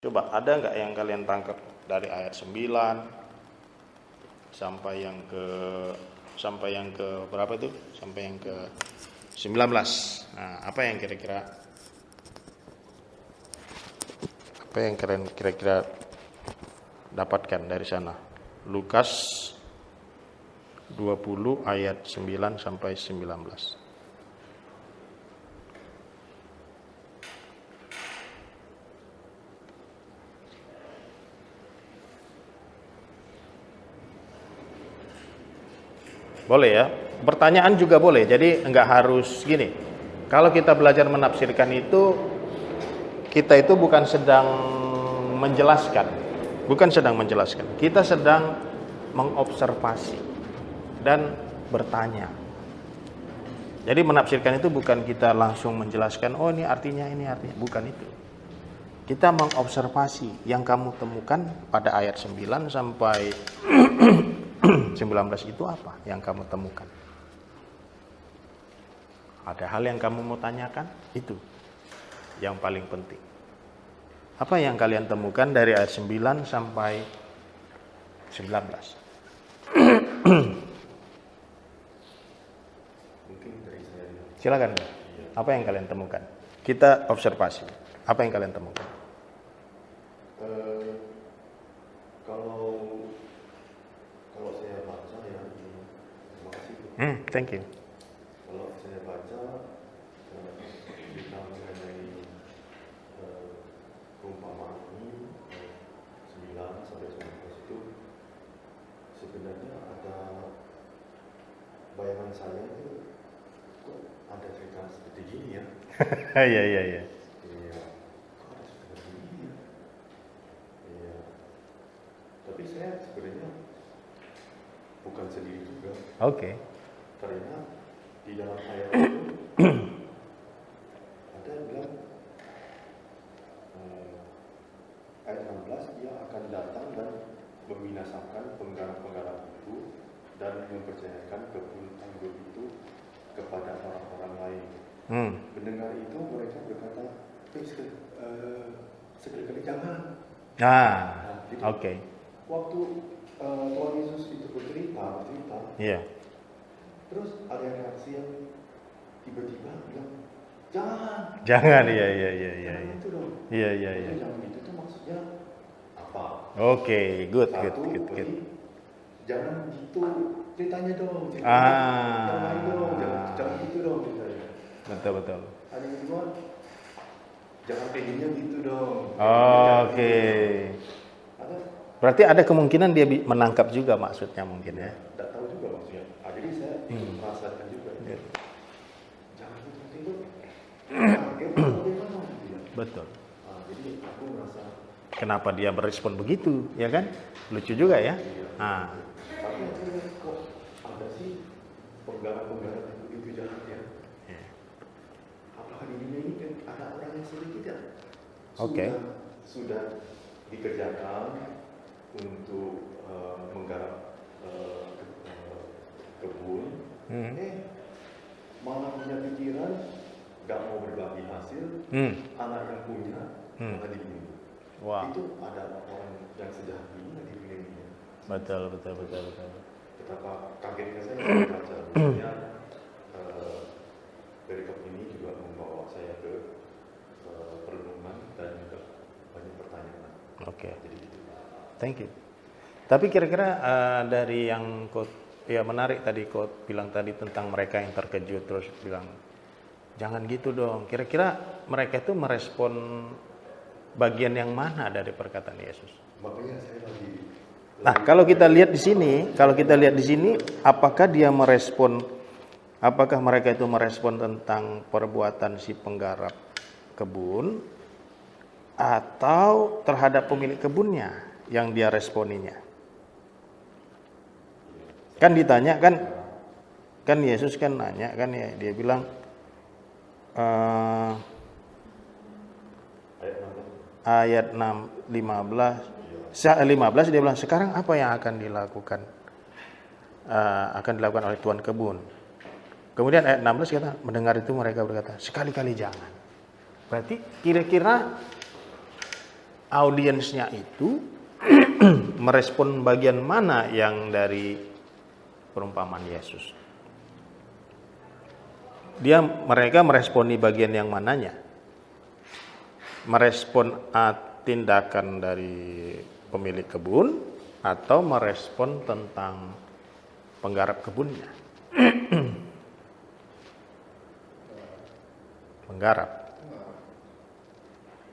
Coba ada nggak yang kalian tangkap dari ayat 9 sampai yang ke berapa itu? Sampai yang ke 19. Nah, apa yang kira-kira kalian kira-kira dapatkan dari sana? Lukas 20 ayat 9 sampai 19. Boleh ya, pertanyaan juga boleh, jadi enggak harus gini. Kalau kita belajar menafsirkan itu, kita itu bukan sedang menjelaskan, kita sedang mengobservasi dan bertanya. Jadi menafsirkan itu bukan kita langsung menjelaskan, oh ini artinya, bukan itu. Kita mengobservasi yang kamu temukan pada ayat 9 sampai 19 itu apa yang kamu temukan? Ada hal yang kamu mau tanyakan? Itu yang paling penting. Apa yang kalian temukan dari ayat 9 sampai 19? Silakan. Apa yang kalian temukan? Kita observasi. Apa yang kalian temukan? Kalau saya baca ya, terima kasih. Thank you. Kalau saya baca kita mengenai perumpamaan ini 9 sampai 19 itu sebenarnya ada bayangan saya itu kok ada cerita seperti gini ya. Iya. Iya, kok ada seperti gini ya. Iya. Tapi saya sebenarnya bukan sendiri juga. Oke. Karena di dalam ayat itu ada yang bilang ayat 16 dia akan datang dan membinasakan penggarap-penggarap itu dan mempercayakan kebun anggur itu kepada orang-orang lain. Mendengar itu mereka berkata, sekali-kali jangan. Oke. Waktu Tuhan Yesus itu bercerita, Iya. terus ada reaksi yang tiba-tiba bilang, Jangan, iya. Jangan itu dong. Iya. Jangan itu tuh maksudnya apa? Oke, good. Jangan gitu ceritanya dong. Jangan gitu dong ceritanya. Betul. Ada yang kedua, jangan pengennya gitu dong. Oke. Berarti ada kemungkinan dia menangkap juga maksudnya mungkin ya. Tidak tahu juga maksudnya. Jadi saya merasakan juga. Jangan gitu. Betul. Jadi aku merasa. Kenapa dia berespon begitu, ya kan? Lucu juga ya. Tapi akhirnya kok ada sih penggarap-penggarap itu jahat ya. Apakah di dunia ini ada orang yang sedikit ya? Oke. Sudah dikerjakan untuk menggarap kebun, malah punya pikiran gak mau berbagi hasil, anak yang punya malah dibunuh. Wow. Itu ada orang yang sejahat ini di dunia ini. Betul. Betapa kagetnya saya membaca. Maksudnya perikop ini juga membawa saya ke perenungan dan juga banyak pertanyaan. Oke. Thank you. Tapi kira-kira dari yang menarik tadi Coach bilang tadi tentang mereka yang terkejut terus bilang jangan gitu dong. Kira-kira mereka itu merespon bagian yang mana dari perkataan Yesus? Makanya saya lagi. Nah, kalau kita lihat di sini, apakah mereka itu merespon tentang perbuatan si penggarap kebun atau terhadap pemilik kebunnya yang dia responinya? Kan ditanya kan Yesus kan nanya kan ya, dia bilang ayat 15 dia bilang sekarang apa yang akan dilakukan oleh tuan kebun. Kemudian ayat 16 kata mendengar itu mereka berkata sekali-kali jangan. Berarti kira-kira audiensnya itu merespon bagian mana yang dari perumpamaan Yesus. Mereka meresponi bagian yang mananya? Merespon tindakan dari pemilik kebun atau merespon tentang penggarap kebunnya? Penggarap.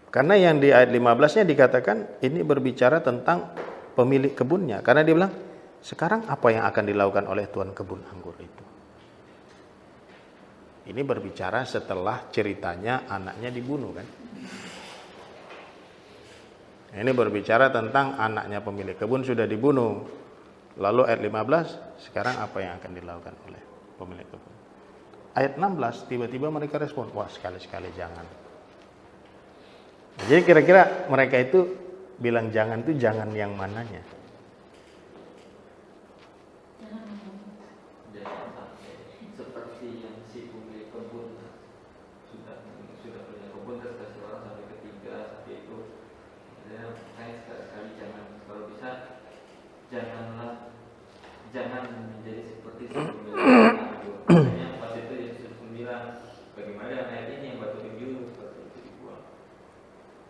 Karena yang di ayat 15-nya dikatakan ini berbicara tentang pemilik kebunnya. Karena dia bilang, sekarang apa yang akan dilakukan oleh tuan kebun anggur itu? Ini berbicara setelah ceritanya anaknya dibunuh kan? Ini berbicara tentang anaknya pemilik kebun sudah dibunuh. Lalu ayat 15, sekarang apa yang akan dilakukan oleh pemilik kebun? Ayat 16, tiba-tiba mereka respon, wah sekali-sekali jangan. Jadi kira-kira mereka itu bilang jangan itu jangan yang mananya? Seperti yang si pemilik kebun sudah punya kebun terus kasih orang sampai ketiga sampai itu, saya sekali-sekali jangan, kalau bisa jangan menjadi seperti si pemilik kebun. Makanya pas itu Yesus bilang bagaimana dengan ayat ini yang batu biru seperti itu dibuang.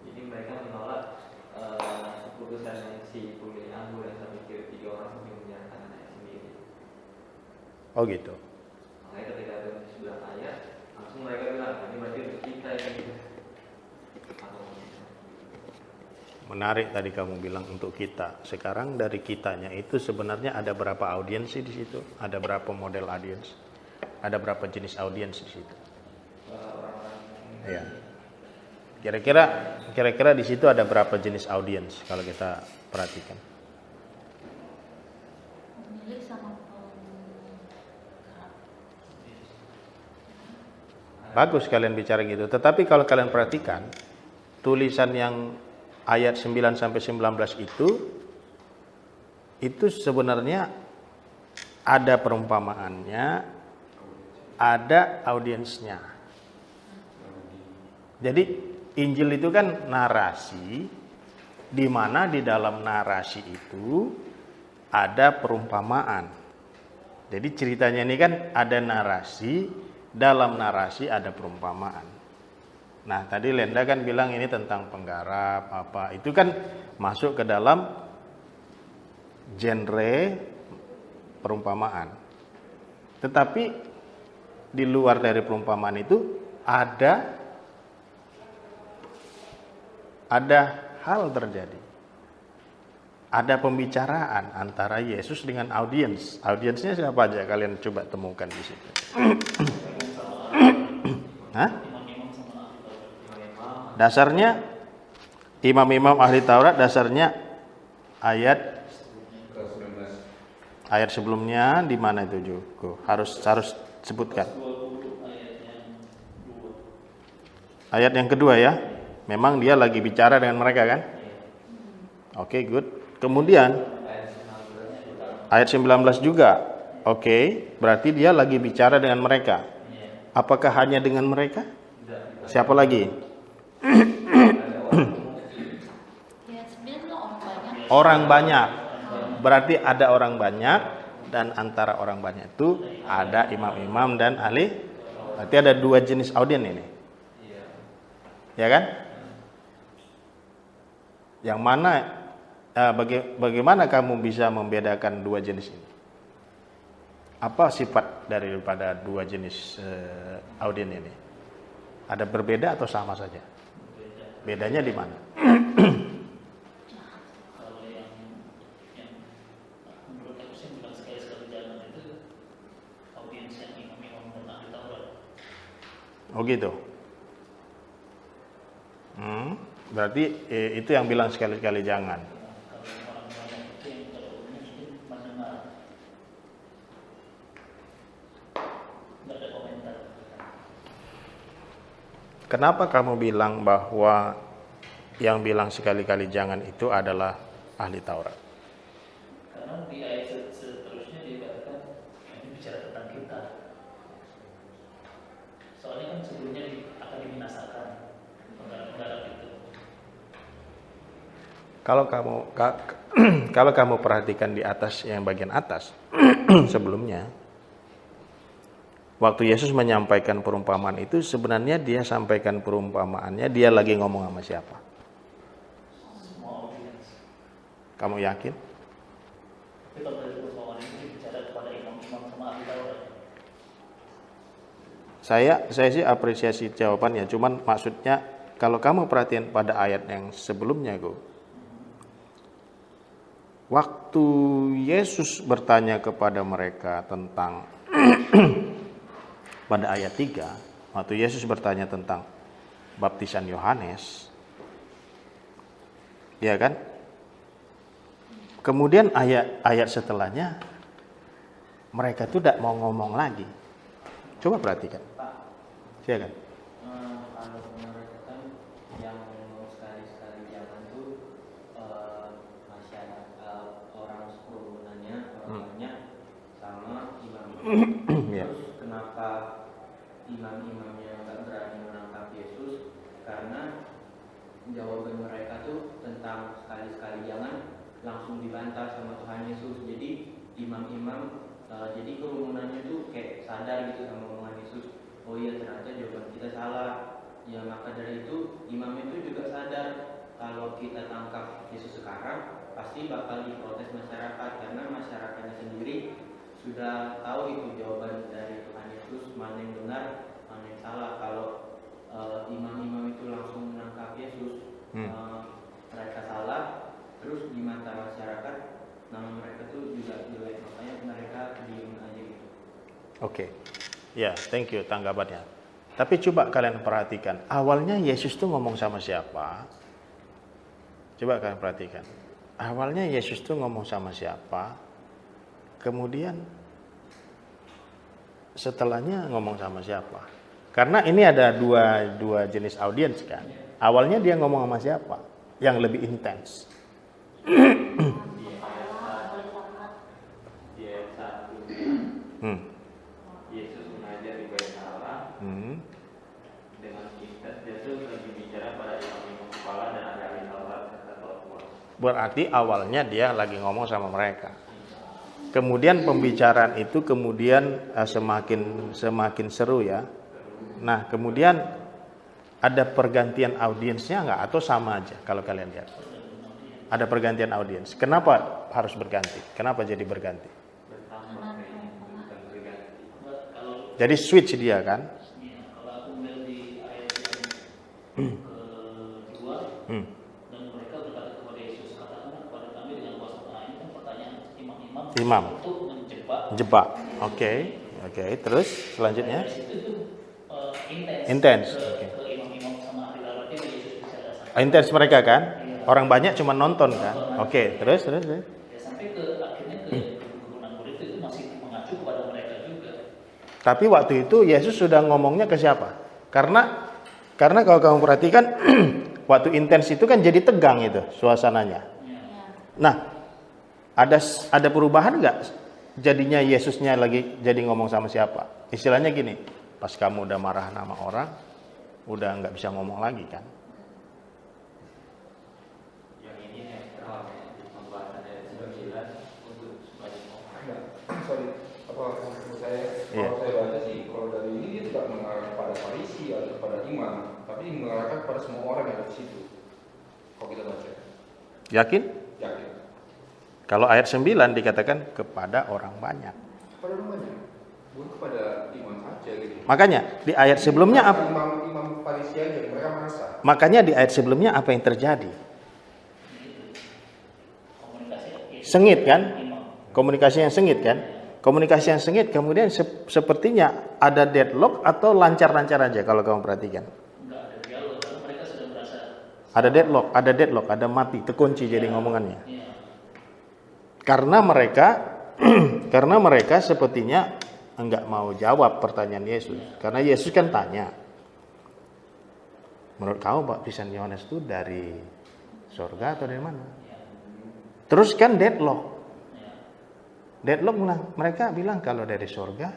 Jadi mereka menolak keputusan yang si pemilik anggur yang sampai tiga orang sampai menyerahkan anaknya sendiri. Oh gitu. Makanya ketika ada sebelah ayat, langsung mereka bilang, ini berarti untuk kita ini. Menarik tadi kamu bilang untuk kita. Sekarang dari kitanya itu sebenarnya ada berapa audiensi di situ? Ada berapa model audiens? Ada berapa jenis audiens di situ? Ya. Kira-kira di situ ada berapa jenis audiens kalau kita perhatikan? Pemilik sama Bagus kalian bicara gitu. Tetapi kalau kalian perhatikan tulisan yang ayat 9 sampai 19 itu sebenarnya ada perumpamaannya, ada audiensnya. Jadi Injil itu kan narasi, di mana di dalam narasi itu ada perumpamaan. Jadi ceritanya ini kan ada narasi, dalam narasi ada perumpamaan. Nah, tadi Lenda kan bilang ini tentang penggarap apa. Itu kan masuk ke dalam genre perumpamaan. Tetapi di luar dari perumpamaan itu ada hal terjadi. Ada pembicaraan antara Yesus dengan audiens. Audiensnya siapa aja? Kalian coba temukan di situ. Hah? Dasarnya imam-imam ahli Taurat, dasarnya ayat sebelumnya di mana itu juga harus sebutkan. Ayat yang kedua ya. Memang dia lagi bicara dengan mereka kan? Oke, good. Kemudian ayat 19 juga. Oke, berarti dia lagi bicara dengan mereka. Apakah hanya dengan mereka? Siapa lagi? Orang banyak. Berarti ada orang banyak, dan antara orang banyak itu ada imam-imam dan ahli. Berarti ada dua jenis audien ini. Ya kan? Yang mana bagaimana kamu bisa membedakan dua jenis ini? Apa sifat daripada dua jenis audien ini? Ada berbeda atau sama saja? Bedanya di mana? Kalau yang menurut aku sih bukan sekali-sekali jalan itu audiens yang imam-imam dan ahli Taurat. Oh gitu. Berarti itu yang bilang sekali-kali jangan. Kalau orang banyak itu yang kalau mungkin mendengar, nggak ada komentar. Kenapa kamu bilang bahwa yang bilang sekali-kali jangan itu adalah ahli Taurat? Karena di ayat seterusnya dikatakan ini bicara tentang kita. Soalnya kan sebelumnya akan dibinasakan penggarap itu. kalau kamu perhatikan di atas, yang bagian atas sebelumnya, waktu Yesus menyampaikan perumpamaan itu, sebenarnya dia sampaikan perumpamaannya, dia lagi ngomong sama siapa? Semua audiens. Kamu yakin? Tapi kalau dari perumpamaan ini bicara kepada imam-imam sama ahli Taurat. Saya sih apresiasi jawabannya, cuman maksudnya kalau kamu perhatian pada ayat yang sebelumnya, waktu Yesus bertanya kepada mereka tentang pada ayat 3, waktu Yesus bertanya tentang baptisan Yohanes, ya kan? Kemudian ayat setelahnya mereka tuh tidak mau ngomong lagi. Coba perhatikan. Silakan. Kalau menurut kan yang sekali-sekali jangan tuh masyarakat orang kerumunan banyak sama imam. Ya. Terus kenapa imam-imamnya nggak berani menangkap Yesus? Karena jawaban mereka tuh tentang sekali-sekali jangan langsung dibantah sama Tuhan Yesus. Jadi imam-imam jadi kerumunannya tuh kayak sadar gitu sama omongan Yesus. Oh iya, ternyata jawaban kita salah. Ya maka dari itu imam itu juga sadar kalau kita tangkap Yesus sekarang pasti bakal diprotes masyarakat, karena masyarakatnya sendiri sudah tahu itu jawaban dari Tuhan Yesus, mana yang benar, mana yang salah. Kalau imam-imam itu langsung menangkap Yesus, mereka salah, terus di mata masyarakat nama mereka tuh juga jelek, makanya mereka diem aja gitu. Oke. Ya, thank you tanggapannya. Tapi coba kalian perhatikan, awalnya Yesus tuh ngomong sama siapa? Coba kalian perhatikan. Awalnya Yesus tuh ngomong sama siapa? Kemudian setelahnya ngomong sama siapa? Karena ini ada dua jenis audiens kan. Awalnya dia ngomong sama siapa? Yang lebih intens. Yesus mengajar di bait Allah dengan kita. Dia tuh lagi bicara pada imam-imam kepala dan ahli Taurat serta tokoh. Berarti awalnya dia lagi ngomong sama mereka. Kemudian pembicaraan itu kemudian semakin seru ya. Nah, kemudian ada pergantian audiensnya nggak atau sama aja kalau kalian lihat? Ada pergantian audiens. Kenapa harus berganti? Kenapa jadi berganti? Jadi switch dia kan? Ya, kalau aku melihat di ayat yang kedua, dan mereka berkata kepada Yesus, katakanlah kepada kami dengan kuasa Tuhan. Ini kan pertanyaan imam untuk menjebak. Oke. Terus selanjutnya? Dari situ tuh Intens. Ke imam-imam sama ahli Taurat itu Yesus bicara sama. Intens mereka kan? Iya. Orang banyak cuma nonton kan? Oke. Terus. Ya, sampai ke akhirnya ke keturunan murid itu masih mengacu kepada mereka juga. Tapi waktu itu Yesus sudah ngomongnya ke siapa? Karena kalau kamu perhatikan waktu intens itu kan jadi tegang itu suasananya. Nah, ada perubahan nggak? Jadinya Yesusnya lagi jadi ngomong sama siapa? Istilahnya gini, pas kamu udah marah nama orang, udah nggak bisa ngomong lagi kan? Yang ini netral pembahasan dari 9 untuk sebanyak orang. Sorry, apa maksud saya? Iya. Kalau saya baca sih, kalau dari ini dia tidak mengarahkan pada Farisi atau kepada imam, tapi mengarahkan kepada semua orang yang ada di situ. Kalau kita baca, Yakin? yakin. Kalau ayat 9 dikatakan kepada orang banyak. Kepada rumahnya, bukan kepada imam saja gitu. Makanya di ayat sebelumnya apa? Imam Farisi aja, mereka merasa. Makanya di ayat sebelumnya apa yang terjadi? Sengit kan? Komunikasi yang sengit kan? Komunikasi yang sengit kemudian sepertinya ada deadlock atau lancar-lancar aja kalau kamu perhatikan. Enggak ada dialog karena mereka sudah merasa Ada deadlock, ada mati, terkunci jadi ngomongannya. ya, Karena mereka sepertinya enggak mau jawab pertanyaan Yesus. Karena Yesus kan tanya, menurut kamu baptisan Yohanes itu dari surga atau dari mana? Terus kan deadlock. Mereka bilang kalau dari surga,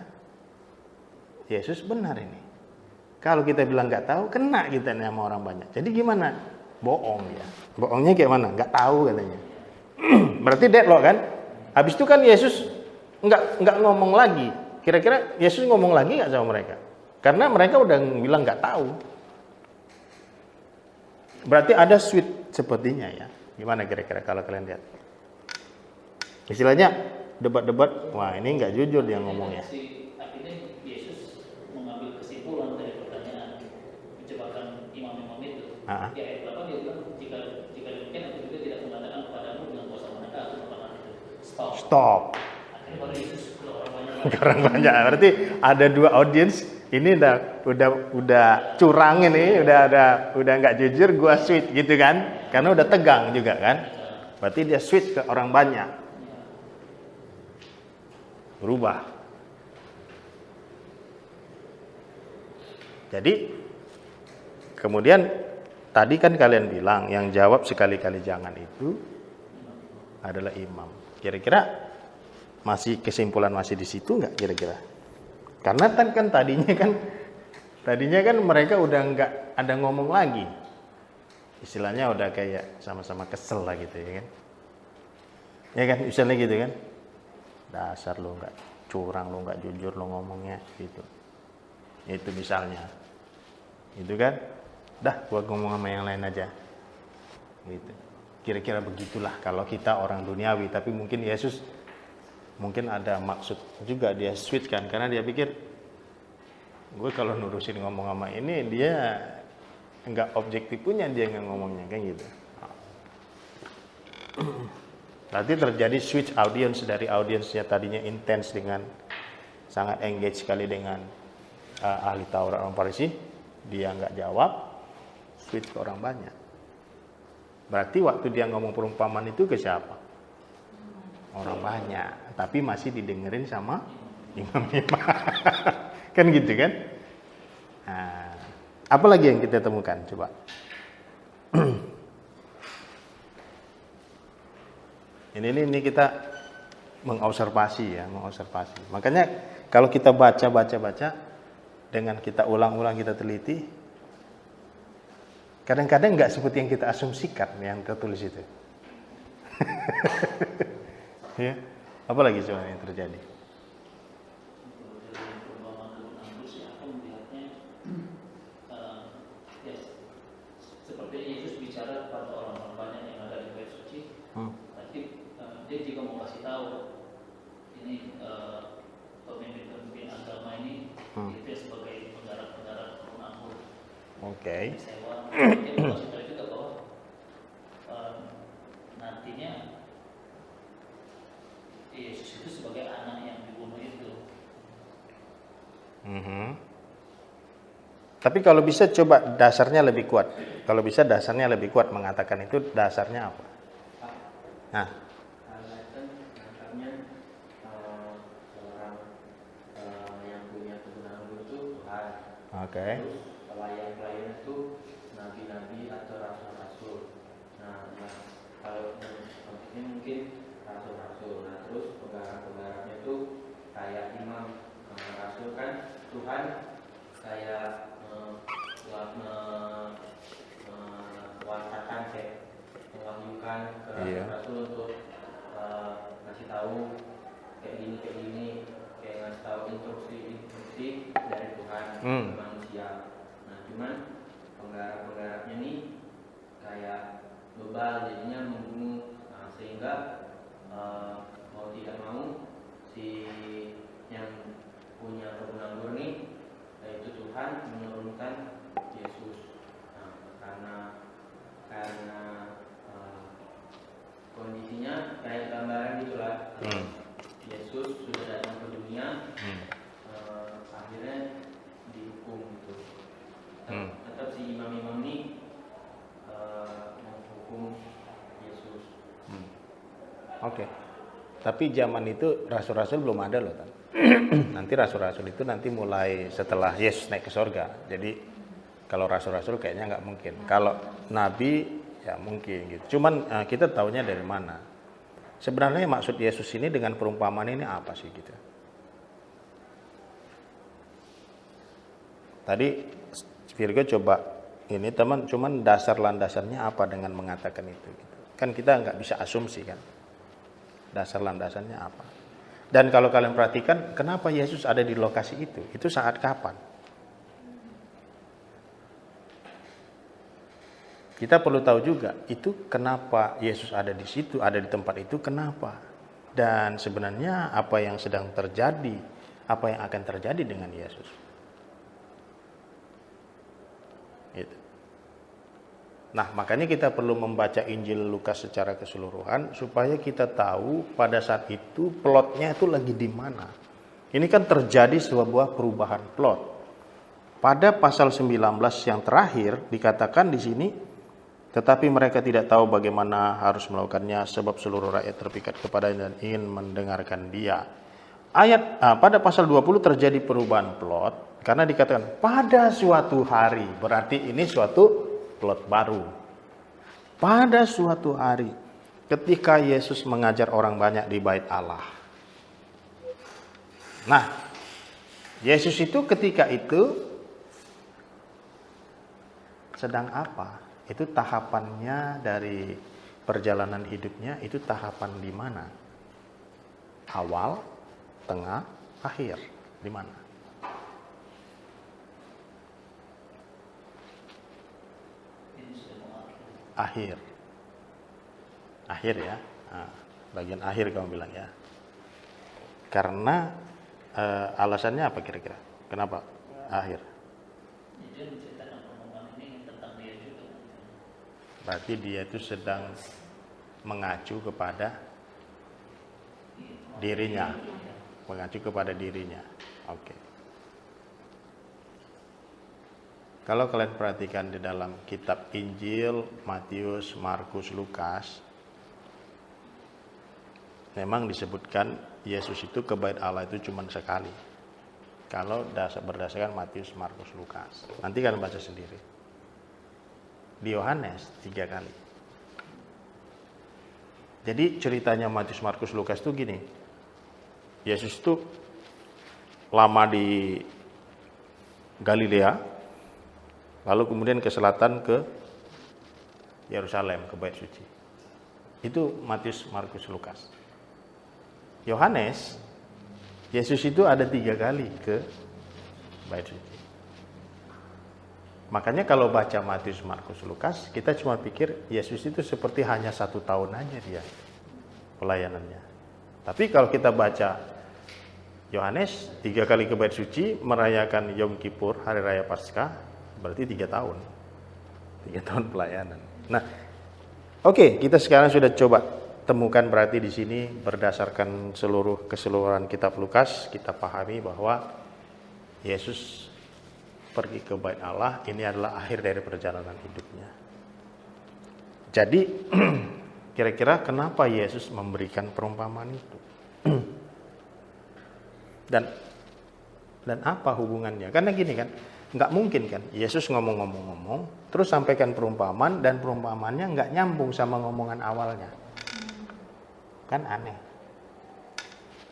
Yesus benar ini. Kalau kita bilang nggak tahu, kena kita nih sama orang banyak. Jadi gimana? Bohong dia. Bohongnya kayak mana? Nggak tahu katanya. Berarti deadlock kan? Habis itu kan Yesus nggak ngomong lagi. Kira-kira Yesus ngomong lagi nggak sama mereka? Karena mereka udah bilang nggak tahu. Berarti ada switch sepertinya ya. Gimana kira-kira kalau kalian lihat? Istilahnya debat-debat, wah ini nggak jujur dia ngomongnya. Akhirnya Yesus mengambil kesimpulan dari pertanyaan penjebakan imam-imam itu. Di ayat 8 dia bilang, jika demikian aku juga tidak mengatakan kepadamu dengan kuasa manakah aku melakukan itu. Stop. Akhirnya baru Yesus ke orang banyak. Orang banyak. Berarti ada dua audiens. Ini udah curang ini, udah nggak jujur, gua switch gitu kan? Karena udah tegang juga kan? Berarti dia switch ke orang banyak. Berubah. Jadi kemudian tadi kan kalian bilang yang jawab sekali-kali jangan itu adalah imam. Kira-kira masih kesimpulan masih di situ nggak kira-kira? Karena kan tadinya kan mereka udah nggak ada ngomong lagi. Istilahnya udah kayak sama-sama kesel lah gitu ya kan. Ya kan misalnya gitu kan. Dasar lo nggak curang, lo nggak jujur lo ngomongnya gitu. Itu misalnya. Itu kan. Dah gua ngomong sama yang lain aja. Gitu. Kira-kira begitulah kalau kita orang duniawi, tapi mungkin Yesus mungkin ada maksud juga dia switch kan, karena dia pikir gue kalau nurusin ngomong sama ini dia nggak objektif punya dia nggak ngomongnya kan gitu. Berarti terjadi switch audience dari audiensnya tadinya intens dengan sangat engage sekali dengan ahli Taurat orang Farisi, dia nggak jawab, switch ke orang banyak. Berarti waktu dia ngomong perumpamaan itu ke siapa? Orang banyak, tapi masih didengerin sama imam-imam. Kan gitu kan? Nah, apa lagi yang kita temukan? Coba. Ini kita mengobservasi ya, mengobservasi. Makanya kalau kita baca dengan kita ulang-ulang, kita teliti, kadang-kadang nggak seperti yang kita asumsikan yang tertulis itu. Ya, apa lagi coba yang terjadi? Seperti Yesus bicara kepada orang-orang banyak yang ada di bait suci, tapi dia juga mau kasih tahu ini pemimpin agama ini dia sebagai penggarap kebun anggur. Oke. Dia mau kasih tahu juga bahwa nantinya Yesus itu sebagai anak yang dibunuh itu. Tapi kalau bisa coba dasarnya lebih kuat. Kalau bisa dasarnya lebih kuat mengatakan itu dasarnya apa? Nah. Karena kan anggapnya orang yang punya kebun anggur itu Tuhan. Oke. Terus pelayan-pelayan itu nabi-nabi atau rasul-rasul. Nah, kalau ini mungkin rasul-rasul. Nah, terus penggarap-penggarapnya itu kayak imam. Rasul kan Tuhan kayak mewasakan mewahyukan ke rasul untuk ngasih tahu kayak gini kayak ngasih tahu instruksi dari Tuhan ke manusia. Nah, cuman penggarap-penggarapnya nih kayak bebal, jadinya membunuh. Nah, sehingga mau tidak mau si yang punya kebun anggur nih, yaitu Tuhan menurunkan Yesus. Nah, karena kondisinya kayak gambaran gitulah. Yesus sudah datang ke dunia, akhirnya dihukum gitu. Tetap si imam-imam ini menghukum Yesus. Oke. Tapi zaman itu rasul-rasul belum ada loh, kan? Nanti rasul-rasul itu nanti mulai setelah Yesus naik ke surga. Jadi kalau rasul-rasul kayaknya nggak mungkin. Kalau nabi ya mungkin gitu. Cuman kita taunya dari mana? Sebenarnya maksud Yesus ini dengan perumpamaan ini apa sih gitu? Tadi Virgo coba ini teman, cuman dasar landasannya apa dengan mengatakan itu gitu. Kan kita nggak bisa asumsi kan dasar landasannya apa. Dan kalau kalian perhatikan, kenapa Yesus ada di lokasi itu saat kapan? Kita perlu tahu juga itu kenapa Yesus ada di situ, ada di tempat itu, kenapa. Dan sebenarnya apa yang sedang terjadi, apa yang akan terjadi dengan Yesus. Gitu. Nah, makanya kita perlu membaca Injil Lukas secara keseluruhan supaya kita tahu pada saat itu plotnya itu lagi di mana. Ini kan terjadi sebuah perubahan plot. Pada pasal 19 yang terakhir dikatakan di sini, tetapi mereka tidak tahu bagaimana harus melakukannya sebab seluruh rakyat terpikat kepadanya dan ingin mendengarkan dia. Pada pasal 20 terjadi perubahan plot karena dikatakan pada suatu hari, berarti ini suatu plot baru. Pada suatu hari ketika Yesus mengajar orang banyak di Bait Allah. Nah, Yesus itu ketika itu sedang apa? Itu tahapannya dari perjalanan hidupnya, itu tahapan di mana? Awal, tengah, akhir. Di mana? Akhir. Akhir ya. Nah, bagian akhir kamu bilang ya. Karena alasannya apa kira-kira? Kenapa akhir? Berarti dia itu sedang mengacu kepada dirinya. Mengacu kepada dirinya. Oke. Kalau kalian perhatikan di dalam kitab Injil, Matius, Markus, Lukas, memang disebutkan Yesus itu ke Bait Allah itu cuma sekali. Kalau berdasarkan Matius, Markus, Lukas. Nanti kalian baca sendiri. Di Yohanes 3 kali. Jadi ceritanya Matius, Markus, Lukas itu gini. Yesus itu lama di Galilea, lalu kemudian ke selatan ke Yerusalem, ke Bait Suci. Itu Matius, Markus, Lukas. Yohanes, Yesus itu ada 3 kali ke Bait Suci. Makanya kalau baca Matius, Markus, Lukas, kita cuma pikir Yesus itu seperti hanya 1 tahun aja dia pelayanannya. Tapi kalau kita baca Yohanes 3 kali ke Bait Suci, merayakan Yom Kippur, Hari Raya Paskah, berarti 3 tahun. 3 tahun pelayanan. Nah, oke, kita sekarang sudah coba temukan berarti di sini berdasarkan keseluruhan kitab Lukas, kita pahami bahwa Yesus pergi ke Bait Allah, ini adalah akhir dari perjalanan hidupnya. Jadi, kira-kira kenapa Yesus memberikan perumpamaan itu? Dan apa hubungannya? Karena gini kan, nggak mungkin kan, Yesus ngomong-ngomong, terus sampaikan perumpamaan, dan perumpamaannya nggak nyambung sama ngomongan awalnya. Kan aneh.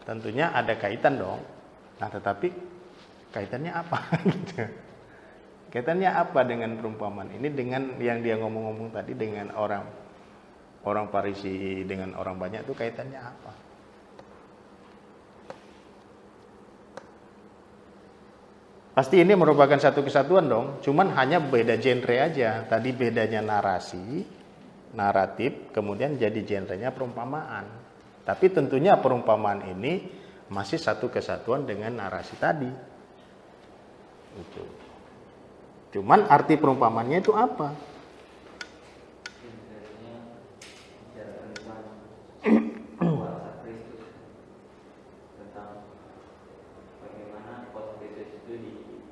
Tentunya ada kaitan dong. Nah, tetapi kaitannya apa? Gitu. Kaitannya apa dengan perumpamaan ini, dengan yang dia ngomong-ngomong tadi dengan orang Farisi, dengan orang banyak itu kaitannya apa? Pasti ini merupakan satu kesatuan dong, cuman hanya beda genre aja. Tadi bedanya narasi, naratif, kemudian jadi genrenya perumpamaan. Tapi tentunya perumpamaan ini masih satu kesatuan dengan narasi tadi. Itu. Cuman arti perumpamannya itu apa? Tentang bagaimana kuasa Kristus itu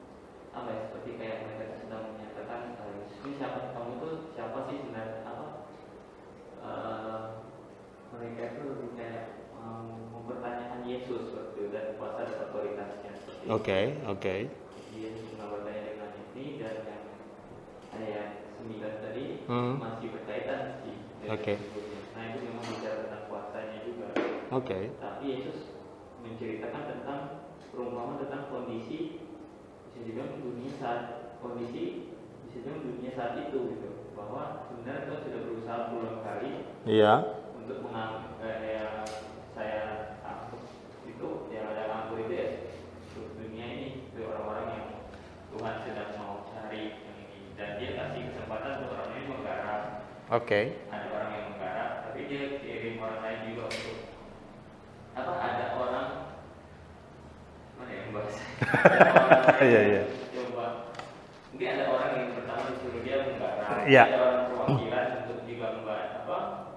seperti kayak mereka sedang menyatakan ini siapa kamu tuh siapa sih sebenarnya mereka itu lebih kayak mempertanyakan Yesus seperti dan kuasa dan otoritasnya seperti Oke. Dia cuma bertanya dengan ini dan yang ayat 9 tadi masih berkaitan sih dengan sebelumnya. Nah itu memang bicara tentang kuasanya juga. Tapi Yesus menceritakan tentang perumpamaan tentang kondisi bisa dibilang dunia saat kondisi di situ dunia saat itu gitu, bahwa sebenarnya Tuhan sudah berusaha berulang kali Iya. untuk yang saya angkut itu, yang ada angkut itu ya untuk dunia ini, untuk orang-orang yang Tuhan sedang mau cari yang ini, dan dia kasih kesempatan untuk orang ini menggarap. Oke. Ada orang yang menggarap, tapi dia kirim orang lain juga untuk apa? Ada orang mana yang bahasa? Iya, iya. Coba mungkin ada orang yang pertama disuruh dia menggarap, Iya. ada orang perwakilan untuk juga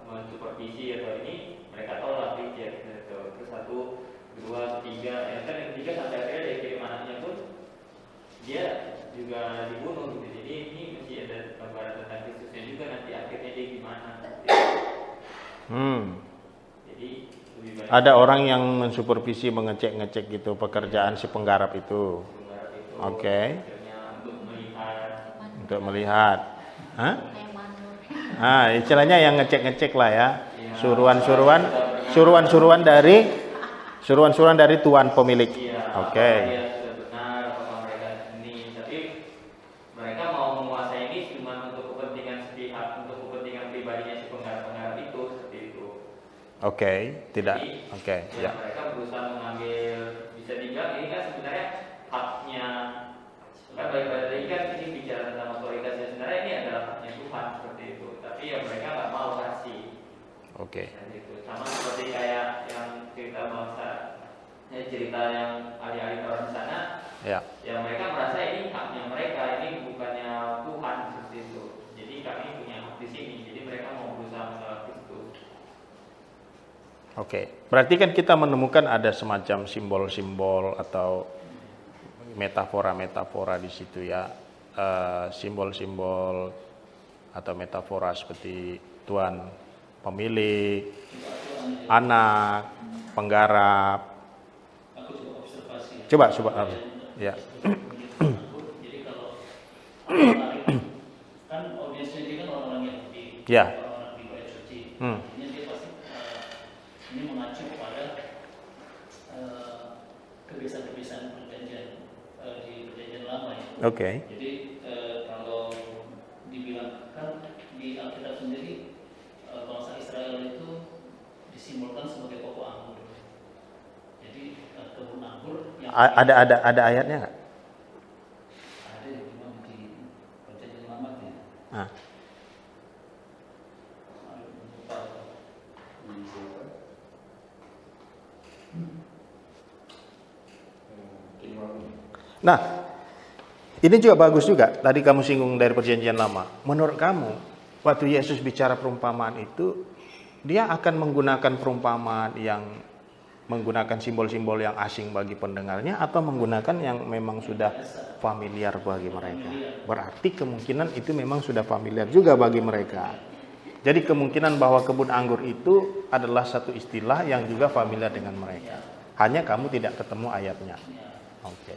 mensupervisi atau ini, mereka tolak reject gitu. Terus 1, 2, 3, yang kan yang ketiga sampai akhirnya dia kirim anaknya pun dia juga dibunuh gitu. Jadi ini mesti ada gambaran tentang Kristusnya juga, nanti akhirnya dia gimana. Jadi lebih banyak Ada orang yang mensupervisi, mengecek-ngecek gitu pekerjaan si penggarap itu. menggarap itu. Oke. Akhirnya untuk melihat. Hah? Istilahnya yang ngecek-ngecek lah ya. Suruhan-suruhan dari tuan pemilik. Oke. Dia sudah benar apakah mereka ini, tapi mereka mau menguasai ini cuma untuk kepentingan sepihak, untuk kepentingan pribadinya si penggarap itu, seperti itu. Oke, tidak. Jadi, Oke, ya. mereka berusaha mengambil, bisa dibilang ini kan sebenarnya haknya, kan balik-balik lagi kan ini bicara tentang otoritas, ya sebenarnya ini adalah haknya Tuhan seperti itu, tapi ya mereka nggak mau kasih. Oke. Dan itu sama seperti kayak yang cerita bangsa, cerita yang ahli-ahli orang di sana, Ya. ya mereka merasa ini haknya mereka, ini bukannya Tuhan seperti itu. Jadi kami punya hak di sini, jadi mereka mau berusaha menolak Kristus. Oke. Berarti kan kita menemukan ada semacam simbol-simbol atau metafora-metafora di situ ya. Simbol-simbol atau metafora seperti Tuhan pemilik, anak, penggarap. Aku coba observasi. Coba. Ya. Jadi kalau kan audiensnya dia kan orang-orang Yahudi, Ya. orang-orang di bait suci. Hmm. Ini dia pasti ini mengacu kepada kebiasaan-kebiasaan perjanjian di perjanjian lama ya. Oke. Jadi kalau dibilang kan di Alkitab sendiri bangsa Israel itu disimbolkan sebagai pokok anggur. Jadi kebun anggur yang Ada ayatnya nggak? ada yang memang di perjanjian lama ya. Ah. Nah, ini juga bagus juga. Tadi kamu singgung dari perjanjian lama. Menurut kamu, waktu Yesus bicara perumpamaan itu, dia akan menggunakan perumpamaan yang menggunakan simbol-simbol yang asing bagi pendengarnya atau menggunakan yang memang sudah familiar bagi mereka. Berarti kemungkinan itu memang sudah familiar juga bagi mereka. Jadi kemungkinan bahwa kebun anggur itu adalah satu istilah yang juga familiar dengan mereka. Hanya kamu tidak ketemu ayatnya. Oke.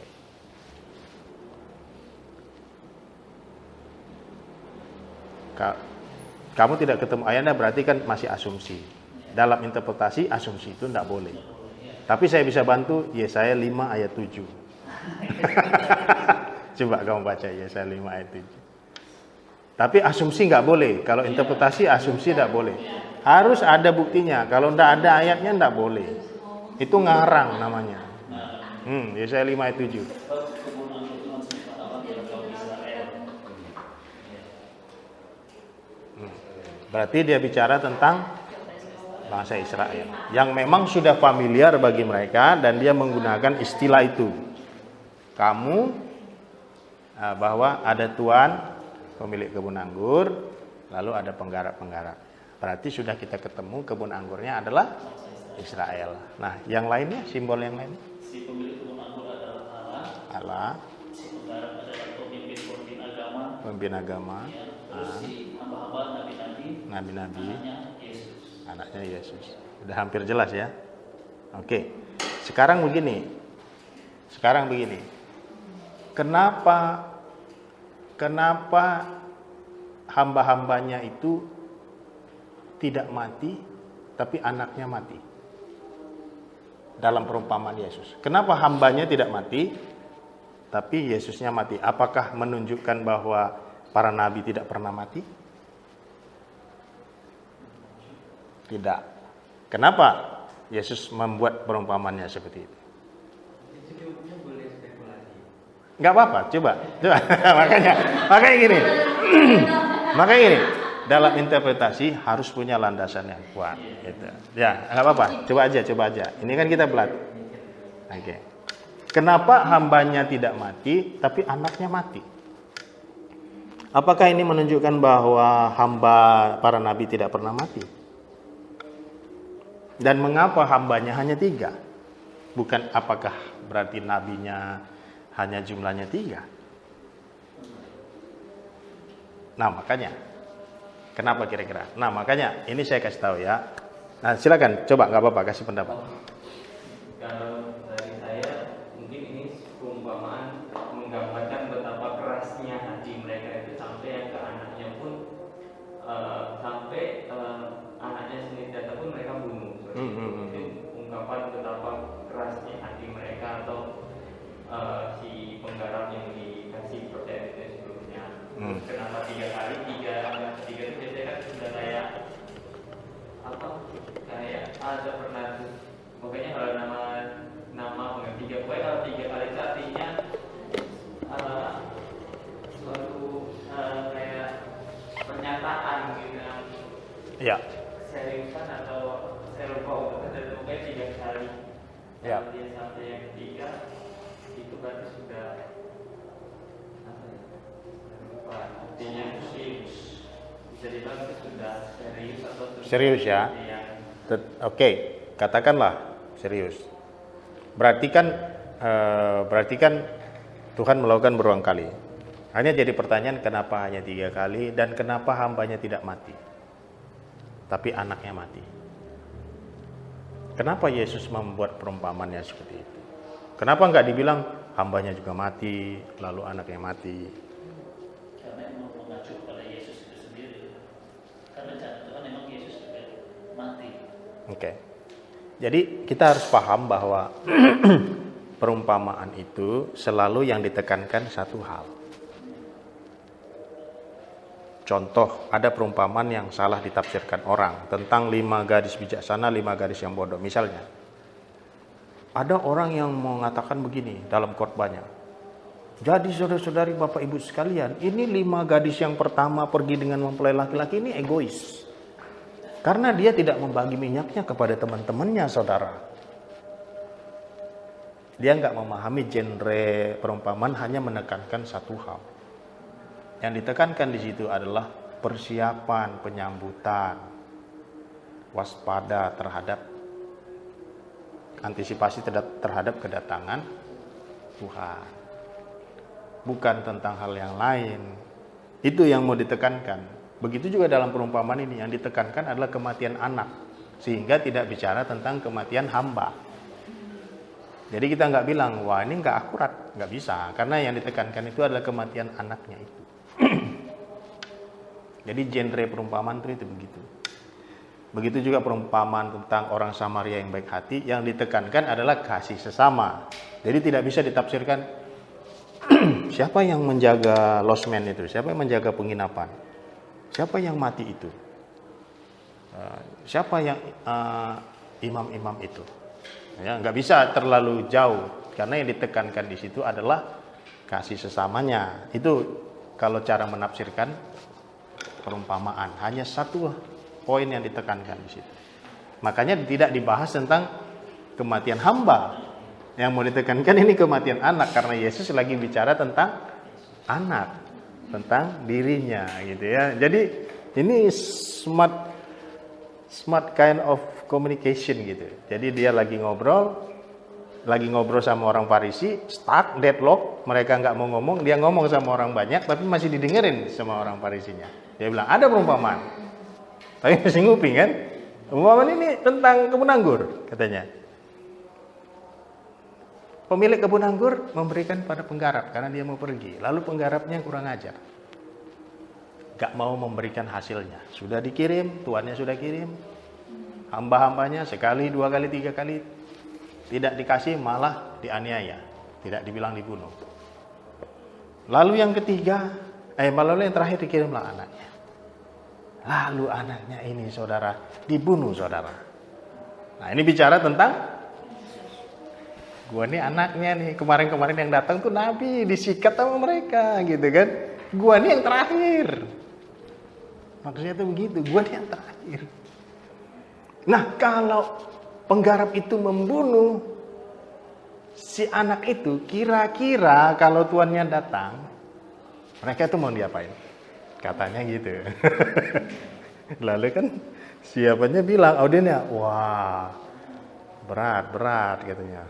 Kamu tidak ketemu ayatnya berarti kan masih asumsi. Dalam interpretasi asumsi itu tidak boleh. Tapi saya bisa bantu Yesaya 5 ayat 7. Coba kamu baca Yesaya 5 ayat 7. Tapi asumsi nggak boleh. Kalau interpretasi asumsi tidak boleh. Harus ada buktinya. Kalau tidak ada ayatnya tidak boleh. Itu ngarang namanya. Yesaya 5 ayat 7. Berarti dia bicara tentang bangsa Israel yang memang sudah familiar bagi mereka dan dia menggunakan istilah itu. Kamu bahwa ada tuan pemilik kebun anggur, lalu ada penggarap-penggarap. Berarti sudah kita ketemu kebun anggurnya adalah Israel. Nah, yang lainnya, simbol yang lain? Si pemilik kebun anggur adalah Allah. Si penggarap adalah pemimpin agama. Pemimpin agama. Ya. Terus si hamba-hamba nabi-nabi. Nabi-nabi. Anaknya Yesus. Udah hampir jelas ya. Oke. Sekarang begini. Kenapa hamba-hambanya itu tidak mati tapi anaknya mati? Dalam perumpamaan Yesus. Kenapa hambanya tidak mati tapi Yesusnya mati? Apakah menunjukkan bahwa para nabi tidak pernah mati? Tidak. Kenapa Yesus membuat perumpamannya seperti itu? Secukupnya boleh spekulasi. Nggak apa-apa, coba. makanya gini. Makanya gini, dalam interpretasi harus punya landasan yang kuat gitu. Ya, nggak apa-apa. Coba aja. Ini kan kita belajar. Oke. Kenapa hambanya tidak mati tapi anaknya mati? Apakah ini menunjukkan bahwa hamba para nabi tidak pernah mati? Dan mengapa hambanya hanya 3? Bukan apakah berarti nabinya hanya jumlahnya 3? Nah makanya, kenapa kira-kira? Nah makanya ini saya kasih tahu ya. Nah silakan, coba nggak apa-apa kasih pendapat. Kalau dari saya mungkin ini perumpamaan menggambarkan betapa kerasnya hati mereka itu sampai yang ke anaknya pun sampai anaknya sendiri datang pun mereka bunuh. Itu ungkapan betapa kerasnya hati mereka atau si penggarap yang dikasih percaya itu sebelumnya. Kenapa 3 kali? 3 itu biasanya kan sudah kayak apa? Kayak ada pernah pokoknya kalau nama pengganti 3 pokoknya kalau 3 kali itu artinya suatu kayak pernyataan gitu yang Ya. seriusan atau servo itu pokoknya 3 kali. Ya. Kalau dia sampai yang ketiga itu berarti sudah apa ya? Lupa. Artinya serius. Bisa dibilang itu sudah serius atau sudah Serius ya. Oke, katakanlah serius. Berarti kan Tuhan melakukan berulang kali. Hanya jadi pertanyaan kenapa hanya 3 kali dan kenapa hambanya tidak mati, tapi anaknya mati. Kenapa Yesus membuat perumpamannya seperti itu? Kenapa nggak dibilang hambanya juga mati, lalu anaknya mati? Karena memang mengacu pada Yesus itu sendiri. Karena Tuhan memang Yesus juga mati. Oke. Jadi kita harus paham bahwa perumpamaan itu selalu yang ditekankan satu hal. Contoh, ada perumpamaan yang salah ditafsirkan orang tentang 5 gadis bijaksana, 5 gadis yang bodoh. Misalnya, ada orang yang mengatakan begini dalam khotbahnya. Jadi saudara-saudari Bapak Ibu sekalian, ini 5 gadis yang pertama pergi dengan mempelai laki-laki ini egois. Karena dia tidak membagi minyaknya kepada teman-temannya, saudara. Dia nggak memahami genre perumpamaan, hanya menekankan satu hal. Yang ditekankan di situ adalah persiapan, penyambutan, waspada terhadap antisipasi terhadap kedatangan Tuhan. Bukan tentang hal yang lain. Itu yang mau ditekankan. Begitu juga dalam perumpamaan ini, yang ditekankan adalah kematian anak, sehingga tidak bicara tentang kematian hamba. Jadi kita nggak bilang, wah ini nggak akurat, nggak bisa, karena yang ditekankan itu adalah kematian anaknya itu. Jadi genre perumpamaan itu begitu. Begitu juga perumpamaan tentang orang Samaria yang baik hati, yang ditekankan adalah kasih sesama. Jadi tidak bisa ditafsirkan siapa yang menjaga losmen itu, siapa yang menjaga penginapan, siapa yang mati itu, siapa yang imam-imam itu. Ya, nggak bisa terlalu jauh, karena yang ditekankan di situ adalah kasih sesamanya. Itu kalau cara menafsirkan perumpamaan, hanya satu poin yang ditekankan di situ. Makanya tidak dibahas tentang kematian hamba. Yang mau ditekankan ini kematian anak, karena Yesus lagi bicara tentang anak, tentang dirinya gitu ya. Jadi ini smart kind of communication gitu. Jadi dia lagi ngobrol sama orang Farisi, stuck, deadlock, mereka nggak mau ngomong, dia ngomong sama orang banyak, tapi masih didengerin sama orang Farisinya. Dia bilang, ada perumpamaan, tapi masih nguping kan? Perumpamaan ini tentang kebun anggur, katanya. Pemilik kebun anggur memberikan pada penggarap, karena dia mau pergi. Lalu penggarapnya kurang ajar, gak mau memberikan hasilnya. Sudah dikirim, tuannya sudah kirim, hamba-hambanya sekali, 2 kali, 3 kali, tidak dikasih, malah dianiaya, tidak dibilang dibunuh. Lalu yang ketiga, Lalu yang terakhir dikirimlah anaknya. Lalu anaknya ini saudara dibunuh saudara. Nah ini bicara tentang gua nih anaknya nih, kemarin-kemarin yang datang tuh nabi, disikat sama mereka gitu kan. Gua nih yang terakhir. Maksudnya tuh begitu, gua nih yang terakhir. Nah kalau penggarap itu membunuh si anak itu, kira-kira kalau tuannya datang, mereka itu mau diapain? Katanya gitu. Lalu kan siapanya bilang, audiennya, wah berat katanya.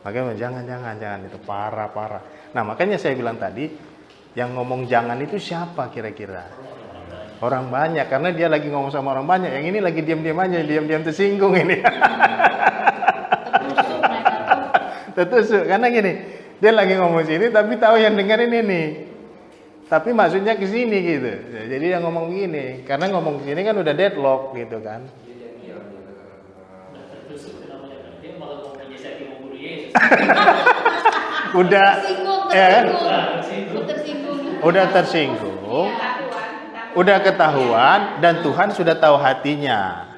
Makanya jangan itu parah. Nah makanya saya bilang tadi, yang ngomong jangan itu siapa kira-kira? Orang banyak, karena dia lagi ngomong sama orang banyak. Yang ini lagi diam-diam aja, diam-diam tersinggung ini. Tertusuk, karena gini, dia lagi ngomong sini tapi tahu yang dengerin ini. Tapi maksudnya ke sini gitu. Jadi dia ngomong begini, karena ngomong ke sini kan udah deadlock gitu kan. Udah tersinggung. Udah ketahuan dan Tuhan sudah tahu hatinya.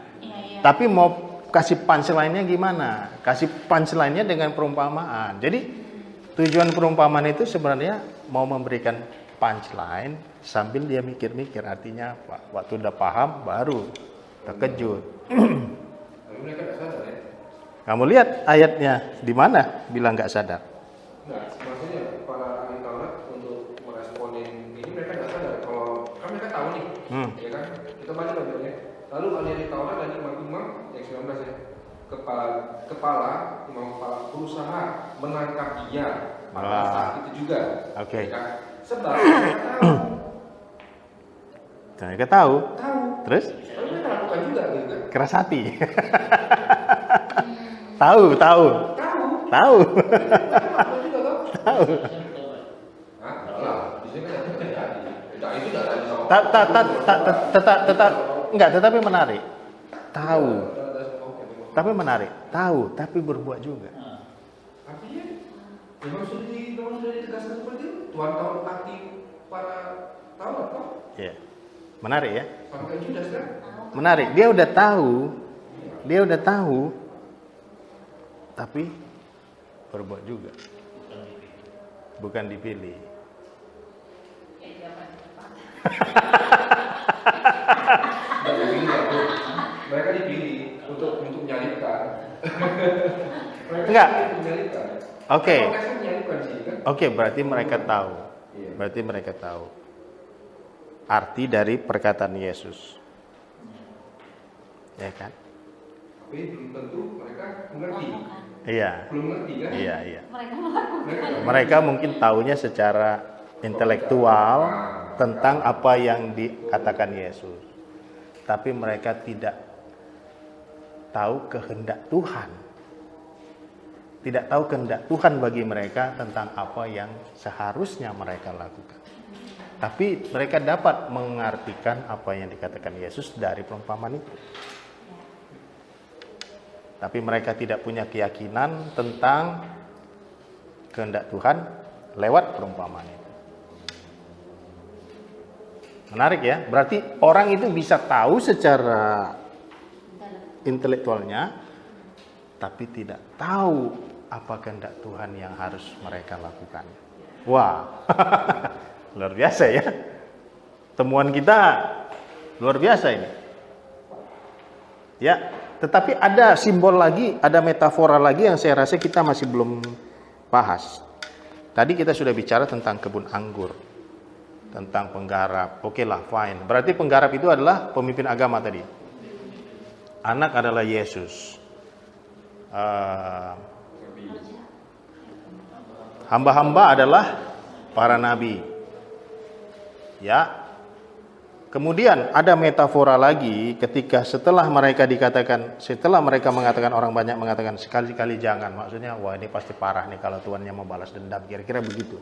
Tapi mau kasih punchline-nya gimana? Kasih punchline-nya dengan perumpamaan. Jadi tujuan perumpamaan itu sebenarnya mau memberikan punchline sambil dia mikir-mikir artinya apa. Waktu udah paham baru terkejut. Kamu lihat ayatnya di mana bilang nggak sadar? Nah, maksudnya para ahli Taurat untuk meresponin ini mereka nggak sadar kalau kan mereka tahu nih, ya kan? Kita baca bagiannya. Lalu ahli Taurat dan imam-imam yang 19 ya, kepala imam kepala berusaha menangkap dia pada saat itu juga. Oke. Ya kan? Sebab mereka tahu. Mereka tahu. Terus? Tapi mereka lakukan juga gitu kan? Keras hati. Tahu. Tahu. Tahu. Tetapi menarik. Tahu. Tapi menarik. Tahu, tapi berbuat juga. Artinya, memang sudah ditegaskan seperti itu. Tuhan tahu hati para Taurat kok. Iya. Menarik ya? Sama kayak Judas kan? Menarik. Dia udah tahu. Tapi berbuat juga. Bukan dipilih. Mereka dipilih untuk menyalibkan. Enggak. Menyalibkan. Oke. Menyalibkan sih kan? Oke, berarti mereka tahu. Arti dari perkataan Yesus. Ya kan? Tapi belum tentu mereka mengerti. Iya. Belum mengerti kan? Iya. Mereka mungkin taunya secara intelektual tentang apa yang dikatakan Yesus. Tapi mereka tidak tahu kehendak Tuhan. Tidak tahu kehendak Tuhan bagi mereka tentang apa yang seharusnya mereka lakukan. Tapi mereka dapat mengartikan apa yang dikatakan Yesus dari perumpamaan itu. Tapi mereka tidak punya keyakinan tentang kehendak Tuhan lewat perumpamaan itu. Menarik ya, berarti orang itu bisa tahu secara intelektualnya, tapi tidak tahu apa kehendak Tuhan yang harus mereka lakukan. Wah, luar biasa ya. Temuan kita luar biasa ini. Ya, tetapi ada simbol lagi, ada metafora lagi yang saya rasa kita masih belum bahas. Tadi kita sudah bicara tentang kebun anggur, tentang penggarap. Oke lah, fine. Berarti penggarap itu adalah pemimpin agama tadi. Anak adalah Yesus. Hamba-hamba adalah para nabi. Ya. Kemudian ada metafora lagi ketika setelah mereka mengatakan, orang banyak mengatakan sekali-kali jangan. Maksudnya wah ini pasti parah nih kalau tuannya mau balas dendam. Kira-kira begitu.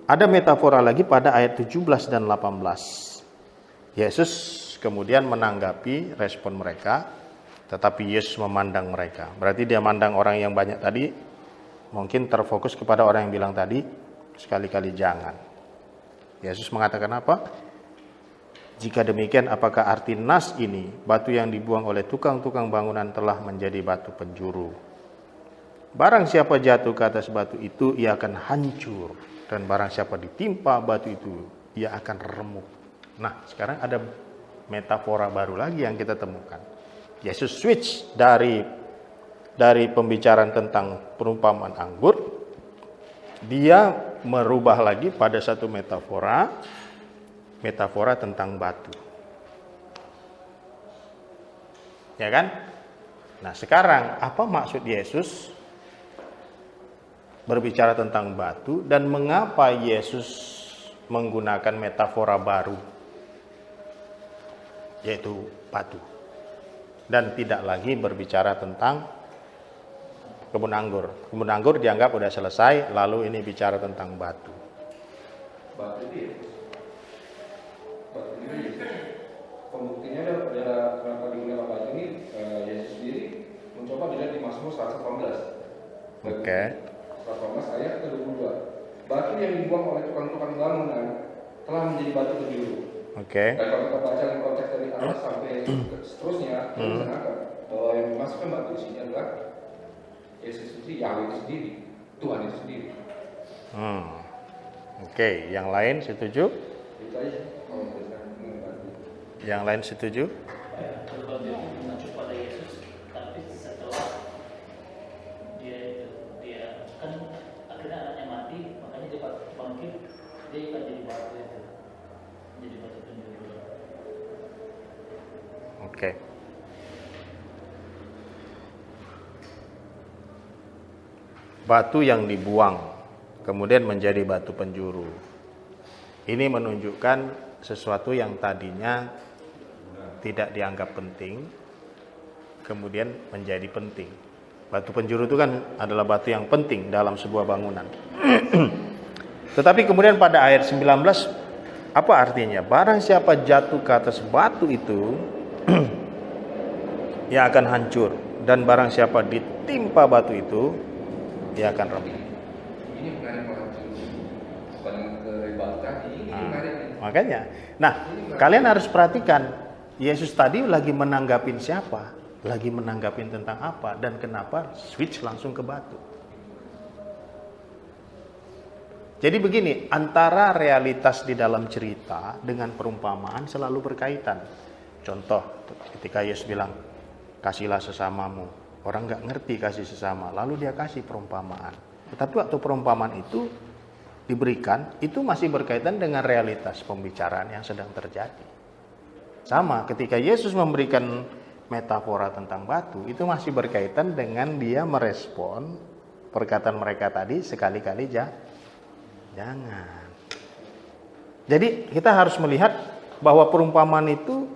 Ada metafora lagi pada ayat 17 dan 18. Yesus kemudian menanggapi respon mereka, tetapi Yesus memandang mereka. Berarti dia mandang orang yang banyak tadi, mungkin terfokus kepada orang yang bilang tadi, sekali-kali jangan. Yesus mengatakan apa? Jika demikian, apakah arti nas ini, batu yang dibuang oleh tukang-tukang bangunan telah menjadi batu penjuru? Barang siapa jatuh ke atas batu itu, ia akan hancur. Dan barang siapa ditimpa batu itu, ia akan remuk. Nah, sekarang ada metafora baru lagi yang kita temukan. Yesus switch dari pembicaraan tentang perumpamaan anggur, dia merubah lagi pada satu metafora tentang batu. Ya kan? Nah, sekarang apa maksud Yesus berbicara tentang batu dan mengapa Yesus menggunakan metafora baru, yaitu batu, dan tidak lagi berbicara tentang kebun anggur. Kebun anggur dianggap udah selesai, lalu ini bicara tentang batu. Batu itu pembuktinya adalah kenapa digunakan batu ini. Yesus sendiri mencoba dilihat di Mazmur 118. Oke. 118 ayat ke-22. Batu yang dibuang oleh tukang-tukang bangunan telah menjadi batu penjuru. Oke. Dan kalau kita baca dalam konteks dari atas sampai seterusnya, kita bisa nangkap bahwa yang dimasukkan batu di sini adalah Yesus sendiri, Yahweh itu sendiri, Tuhan itu sendiri. Oke, yang lain setuju? Itu aja. Kalau kita mengerti. Yang lain setuju? Kalau dia mengacu pada Yesus, tapi setelah dia kan akhirnya anaknya mati, makanya dia bangkit, dia akan jadi batu itu, jadi batu penjuru. Oke. Batu yang dibuang kemudian menjadi batu penjuru. Ini menunjukkan sesuatu yang tadinya tidak dianggap penting, kemudian menjadi penting. Batu penjuru itu kan adalah batu yang penting dalam sebuah bangunan. Tetapi kemudian pada ayat 19, apa artinya? Barang siapa jatuh ke atas batu itu, ia akan hancur. Dan barang siapa ditimpa batu itu, ia akan remuk. Ini menarik banget. Bukan ke rival tadi, ini menarik. Makanya, nah kalian harus perhatikan, Yesus tadi lagi menanggapin siapa? Lagi menanggapin tentang apa? Dan kenapa switch langsung ke batu? Jadi begini, antara realitas di dalam cerita dengan perumpamaan selalu berkaitan. Contoh, ketika Yesus bilang, kasihlah sesamamu. Orang nggak ngerti kasih sesama, lalu dia kasih perumpamaan. Tetapi waktu perumpamaan itu diberikan, itu masih berkaitan dengan realitas pembicaraan yang sedang terjadi. Sama, ketika Yesus memberikan metafora tentang batu, itu masih berkaitan dengan dia merespon perkataan mereka tadi, sekali-kali jangan. Jadi kita harus melihat bahwa perumpamaan itu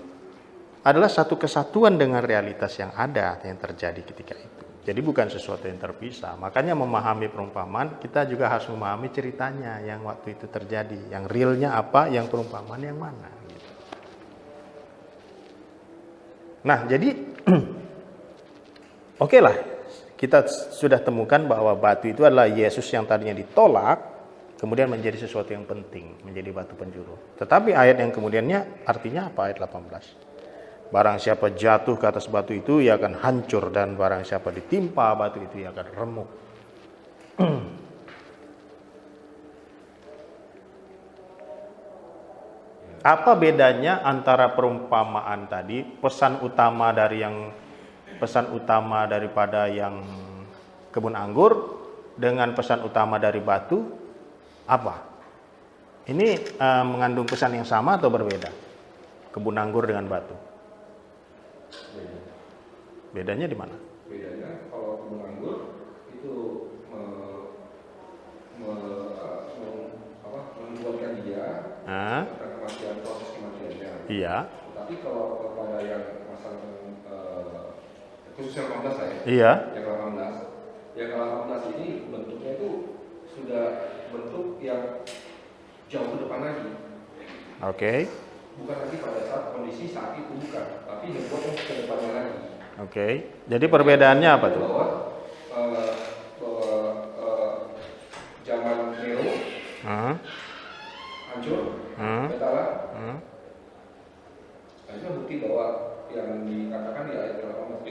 adalah satu kesatuan dengan realitas yang ada, yang terjadi ketika itu. Jadi bukan sesuatu yang terpisah. Makanya memahami perumpamaan, kita juga harus memahami ceritanya yang waktu itu terjadi. Yang realnya apa, yang perumpamaan yang mana. Gitu. Nah, jadi oke lah, kita sudah temukan bahwa batu itu adalah Yesus yang tadinya ditolak, kemudian menjadi sesuatu yang penting, menjadi batu penjuru. Tetapi ayat yang kemudiannya artinya apa? Ayat 18. Barang siapa jatuh ke atas batu itu, ia akan hancur. Dan barang siapa ditimpa batu itu, ia akan remuk. Apa bedanya antara perumpamaan tadi, pesan utama daripada yang kebun anggur, dengan pesan utama dari batu, apa? Ini mengandung pesan yang sama atau berbeda? Kebun anggur dengan batu. Bedanya di mana? Bedanya kalau kebun anggur itu membuatkan dia tentang kematian, proses kematiannya. Iya. Tapi kalau kepada yang masalah khusus yang 18 saya. Iya. Yang 18 ini bentuknya itu sudah bentuk yang jauh ke depan lagi. Oke. Bukan lagi pada saat kondisi saat itu, bukan, tapi dibuat yang ke depannya lagi. Oke. Jadi perbedaannya apa tuh? Bahwa zaman Nero hancur,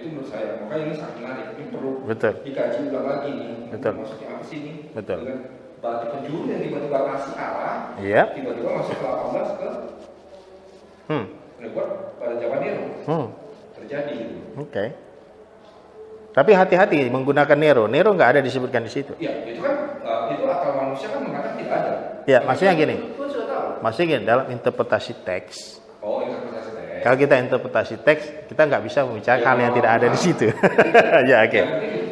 Itu menurut saya, makanya ini sangat menarik. Ini perlu Betul. dikaji ulang lagi nih. Betul. Maksudnya apa sih ini? Betul. Dengan batu penjuru yang tiba-tiba kasih arah, Iya. tiba-tiba masuk ke 18 ke buat pada zaman Nero terjadi. Oke. Tapi hati-hati menggunakan Nero. Nero nggak ada disebutkan di situ. Iya, itu kan itu akal manusia kan mengatakan tidak ada. Ya, maksudnya gini. Itu sudah tahu. Maksudnya gini, dalam interpretasi teks, Oh, interpretasi teks. kalau kita interpretasi teks, kita nggak bisa membicarakan hal yang tidak ada di situ. Ya, oke.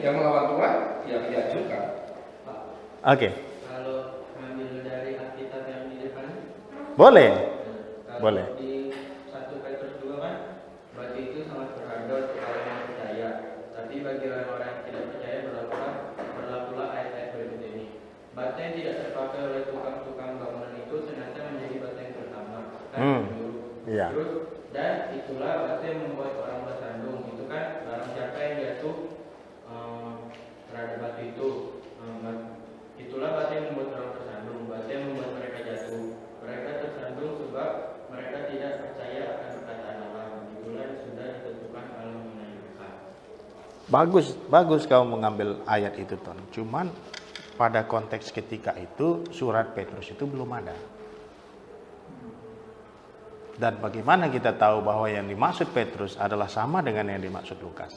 Yang melawan Tuhan, ya diajukan. Oke. Kalau ngambil dari Alkitab yang di depan, Boleh. kalau Boleh. di 1 Petrus juga kan, batu itu sangat berharga untuk orang yang percaya. Tapi bagi orang-orang yang tidak percaya berlakulah ayat-ayat berikut ini. Batu yang tidak terpakai oleh tukang-tukang bangunan itu ternyata menjadi batu yang pertama. Iya. Terus dan itulah batu yang membuat orang bersandung. Itu kan barang siapa yang jatuh terhadap batu itu. Itulah batu yang membuat orang tersandung, batu yang membuat mereka jatuh. Mereka tersandung sebab mereka tidak percaya akan perkataan Allah. Itulah yang sudah ditentukan Allah mengenai mereka. Bagus kau mengambil ayat itu, Ton. Cuman pada konteks ketika itu surat Petrus itu belum ada. Dan bagaimana kita tahu bahwa yang dimaksud Petrus adalah sama dengan yang dimaksud Lukas?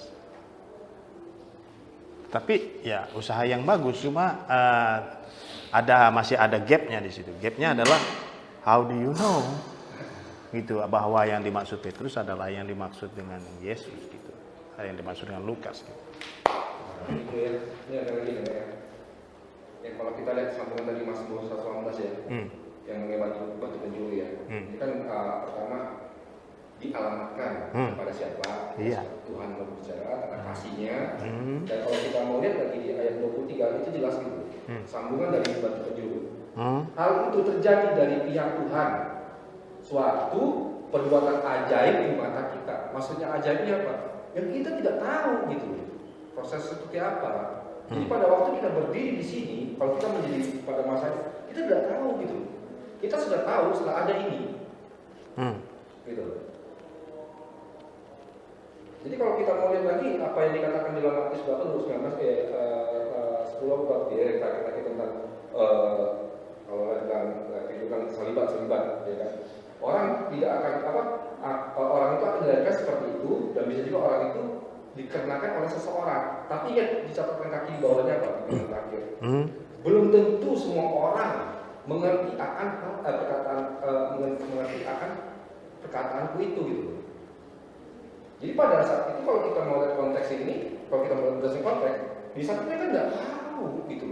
Tapi ya usaha yang bagus, cuma masih ada gapnya di situ. Gapnya adalah how do you know gitu bahwa yang dimaksud Petrus adalah yang dimaksud dengan Yesus gitu, yang dimaksud dengan Lukas gitu. Itu ya, ini ada lagi ya. Yang kalau kita lihat sambungan tadi Mazmur 118 ya, yang mengenai batu penjuru ya. Ini kan pertama dialamatkan kepada siapa? Iya. Tuhan berbicara tentang kasihnya. Dan kalau kita mau lihat lagi di ayat 23 itu jelas gitu. Sambungan dari batu penjuru. Hal itu terjadi dari pihak Tuhan. Suatu perbuatan ajaib di mata kita. Maksudnya ajaibnya apa? Yang kita tidak tahu gitu. Proses seperti apa? Jadi pada waktu kita berdiri di sini, kalau kita menjadi pada masa kita tidak tahu gitu. Kita sudah tahu setelah ada ini. Gitu. Jadi kalau kita mau lihat lagi apa yang dikatakan di dalam Matius 8:19 10 bab ya kita tentang kalau tentang kehidupan salibat ya kan. Orang tidak akan orang itu akan dilahirkan seperti itu dan bisa juga orang itu dikarenakan oleh seseorang. Tapi ingat dicatatkan kaki di bawahnya apa? Di terakhir. Belum tentu semua orang mengerti akan perkataanku itu gitu. Jadi pada saat itu kalau kita mau lihat konteks ini, kalau kita mau lihat konteks, di saat mereka nggak tahu gitu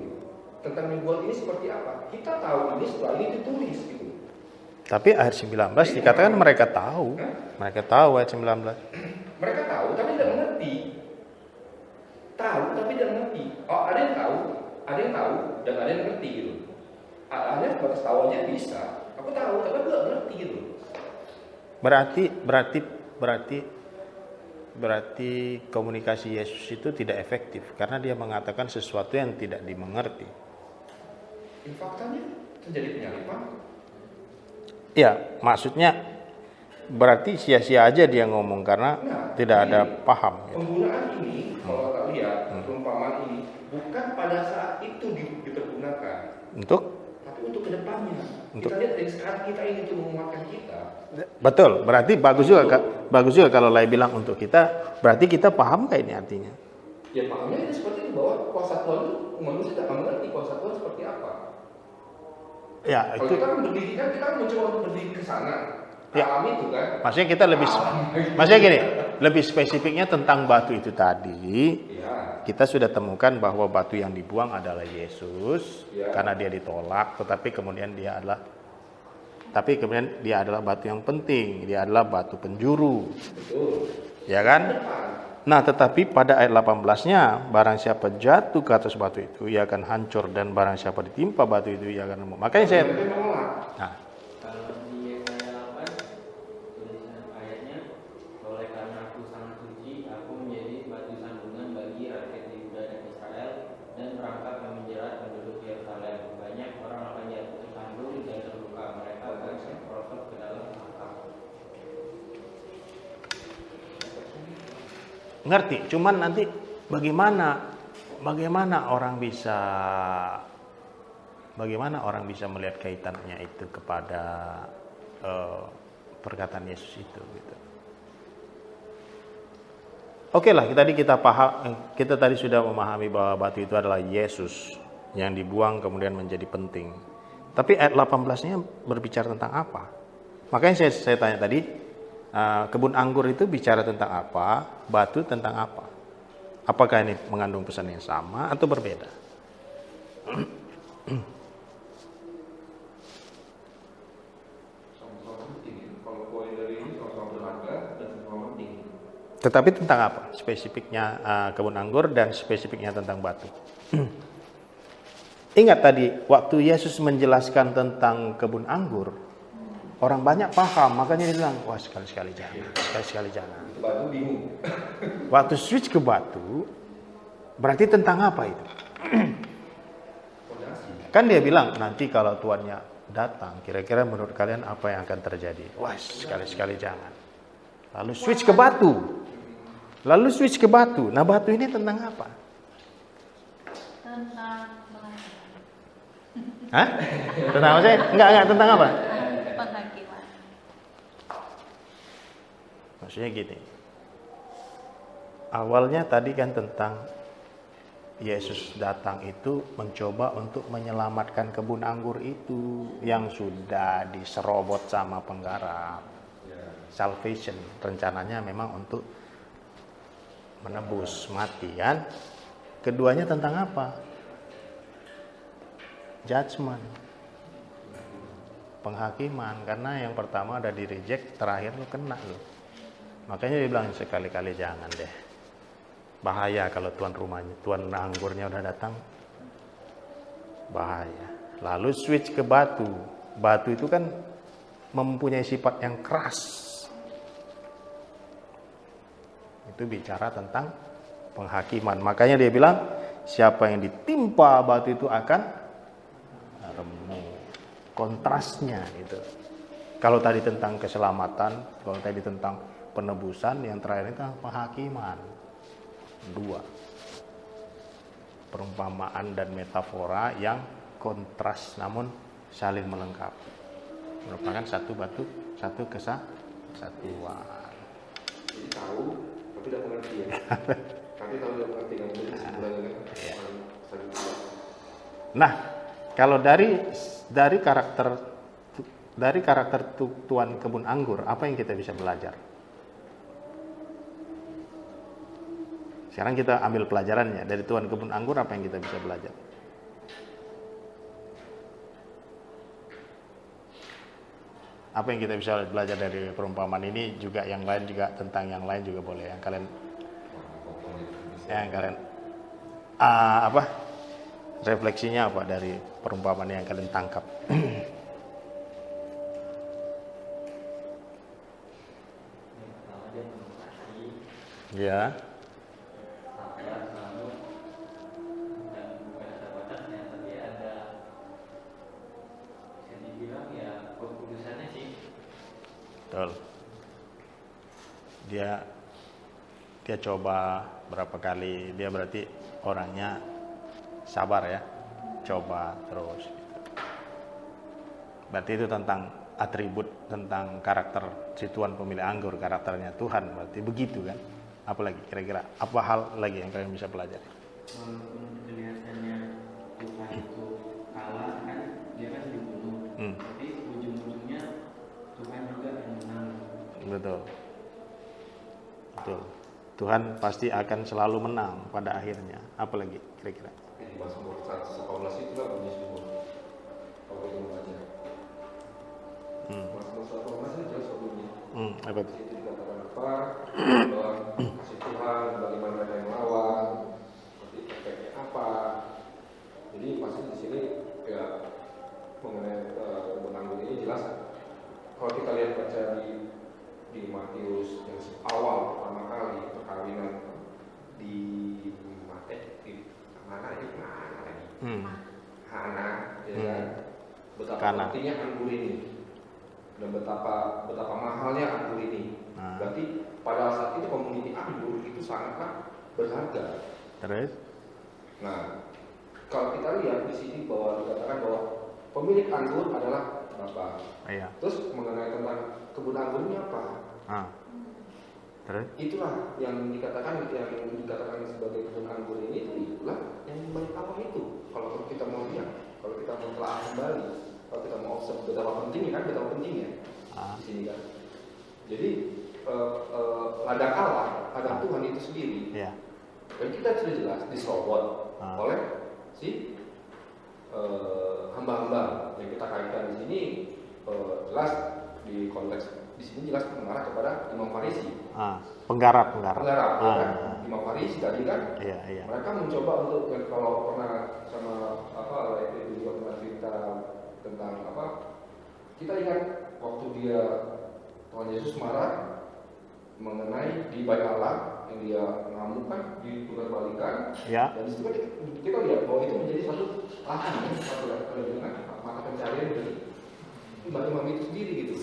tentang nubuat ini seperti apa. Kita tahu ini setelah ini ditulis gitu. Tapi ayat 19 dikatakan mereka tahu. Mereka tahu ayat 19. Mereka tahu tapi tidak mengerti. Tahu tapi tidak mengerti. Oh, ada yang tahu dan ada yang mengerti gitu. Ada yang batas tahu aja bisa. Aku tahu tapi aku tidak mengerti gitu. Berarti komunikasi Yesus itu tidak efektif karena dia mengatakan sesuatu yang tidak dimengerti. Faktanya terjadi penyalipan. Ya, maksudnya berarti sia-sia aja dia ngomong karena tidak ada paham. Gitu. Penggunaan ini kalau kita lihat perumpamaan ini bukan pada saat itu dipergunakan. Tapi untuk kedepannya. Kita lihat dari sekarang kita ini untuk menguatkan kita. Betul, berarti bagus juga kalau Lai bilang untuk kita, berarti kita paham nggak ini artinya? Ya pahamnya itu seperti itu bahwa kuasa Tuhan itu manusia tidak mengerti kuasa Tuhan seperti apa. Ya, kalau itu. kita berdiri kan kita mencoba untuk berdiri ke sana. Ya. Alam itu kan. Maksudnya kita lebih spesifiknya tentang batu itu tadi. Ya. Kita sudah temukan bahwa batu yang dibuang adalah Yesus karena dia ditolak, tetapi kemudian dia adalah batu yang penting, dia adalah batu penjuru. Betul. Ya kan? Nah, tetapi pada ayat 18-nya, barang siapa jatuh ke atas batu itu, ia akan hancur, dan barang siapa ditimpa batu itu, ia akan remuk. Makanya saya Kalau di Yesaya 8 tulisan ayatnya, oleh karena aku sangat suci, aku menjadi batu sandungan bagi rakyat Yehuda dan Israel, dan perangkap yang menjerat penduduk Yerusalem. Banyak orang akan jatuh tersandung dan terluka, mereka akan terperosok ke dalam makam. ngerti. Cuman nanti bagaimana orang bisa melihat kaitannya itu kepada perkataan Yesus itu gitu. Oke lah, kita tadi sudah memahami bahwa batu itu adalah Yesus yang dibuang kemudian menjadi penting. Tapi ayat 18-nya berbicara tentang apa? Makanya saya tanya tadi, kebun anggur itu bicara tentang apa? Batu tentang apa? Apakah ini mengandung pesan yang sama atau berbeda? Tetapi tentang apa? Spesifiknya kebun anggur dan spesifiknya tentang batu. Ingat tadi, waktu Yesus menjelaskan tentang kebun anggur, orang banyak paham, makanya dia bilang, wah sekali-sekali jangan. Batu bingung. Waktu switch ke batu, berarti tentang apa itu? Kan dia bilang, nanti kalau tuannya datang, kira-kira menurut kalian apa yang akan terjadi? Wah sekali-sekali jangan. Lalu switch ke batu. Nah batu ini tentang apa? Tentang Hah? Tentang apa sih? Enggak, tentang apa? penghakiman. Maksudnya gini. Awalnya tadi kan tentang Yesus datang itu mencoba untuk menyelamatkan kebun anggur itu yang sudah diserobot sama penggarap. Salvation rencananya memang untuk menebus mati kan. Keduanya tentang apa? Judgment, penghakiman. Karena yang pertama ada di reject, terakhir lu kena lu. Makanya dia bilang sekali-kali jangan deh. Bahaya kalau tuan anggurnya udah datang. Bahaya. Lalu switch ke batu. Batu itu kan mempunyai sifat yang keras. Itu bicara tentang penghakiman. Makanya dia bilang siapa yang ditimpa batu itu akan remuk. Kontrasnya itu. Kalau tadi tentang keselamatan, kalau tadi tentang penebusan, yang terakhir itu tentang penghakiman. Dua. Perumpamaan dan metafora yang kontras namun saling melengkapi. Merupakan satu batu, satu kesatuan. Jadi tahu, tapi tidak mengerti ya. Tapi tahu tidak mengerti kan jadi sebenarnya kan. Nah, kalau dari karakter tuan kebun anggur, apa yang kita bisa belajar? Sekarang kita ambil pelajarannya dari tuan kebun anggur, apa yang kita bisa belajar? Apa yang kita bisa belajar dari perumpamaan ini juga yang lain juga tentang yang lain juga boleh yang kalian refleksinya apa dari perumpamaan yang kalian tangkap? Ya. Betul. Dia coba berapa kali, dia berarti orangnya sabar ya, coba terus. Berarti itu tentang atribut, tentang karakter si tuan pemilik anggur, karakternya Tuhan, berarti begitu kan? Apalagi kira-kira apa hal lagi yang kalian bisa pelajari? Walaupun kelihatannya Tuhan itu kalah kan, dia kan dibunuh. Tapi ujung-ujungnya Tuhan juga yang menang. Betul. Tuhan pasti akan selalu menang pada akhirnya. Apalagi kira-kira? Di Mazmur 118 itu lah bunyi semua. Kalau kita membaca. Mazmur 118 itu jelas bunyi. Apa itu? Itu dikatakan apa? Bahwa kasih Tuhan, bagaimana mereka yang melawan, seperti efeknya apa. Jadi pasti di sini ya mengenai benanggung ini jelas. Kalau kita lihat baca di Matius yang awal pertama kali perkawinan di mana lagi? Hana, ya kan? Betapa pentingnya anggur ini dan betapa mahalnya anggur ini. Berarti pada saat itu komuniti anggur itu sangatlah berharga. Terus? Nah, kalau kita lihat di sini bahwa dikatakan bahwa pemilik anggur adalah Bapak. Iya. Terus mengenai tentang kebun anggurnya apa? Terus? Itulah yang dikatakan sebagai kebun anggur ini itulah yang balik awal itu. Kalau kita mau lihat, kalau kita mau telah kembali, kalau kita mau observe betapa pentingnya di sini kan. Jadi ladang Allah, ladang Tuhan itu sendiri. Iya. Dan kita sudah jelas diserobot oleh si hamba-hamba yang kita kaitkan di sini jelas di konteks di sini jelas mengarah kepada Imam Farisi. Penggarap. Kan? Imam Farisi tadi kan. Iya. Mereka mencoba untuk kalau pernah sama itu juga pernah cerita tentang kita ingat waktu dia Tuhan Yesus marah mengenai di bait Allah yang dia ngamuk kan diputar-balikan. Ya. Dan di situ kan kita lihat bahwa itu menjadi satu lahan satu dengan mata pencarian dari imam itu sendiri gitu.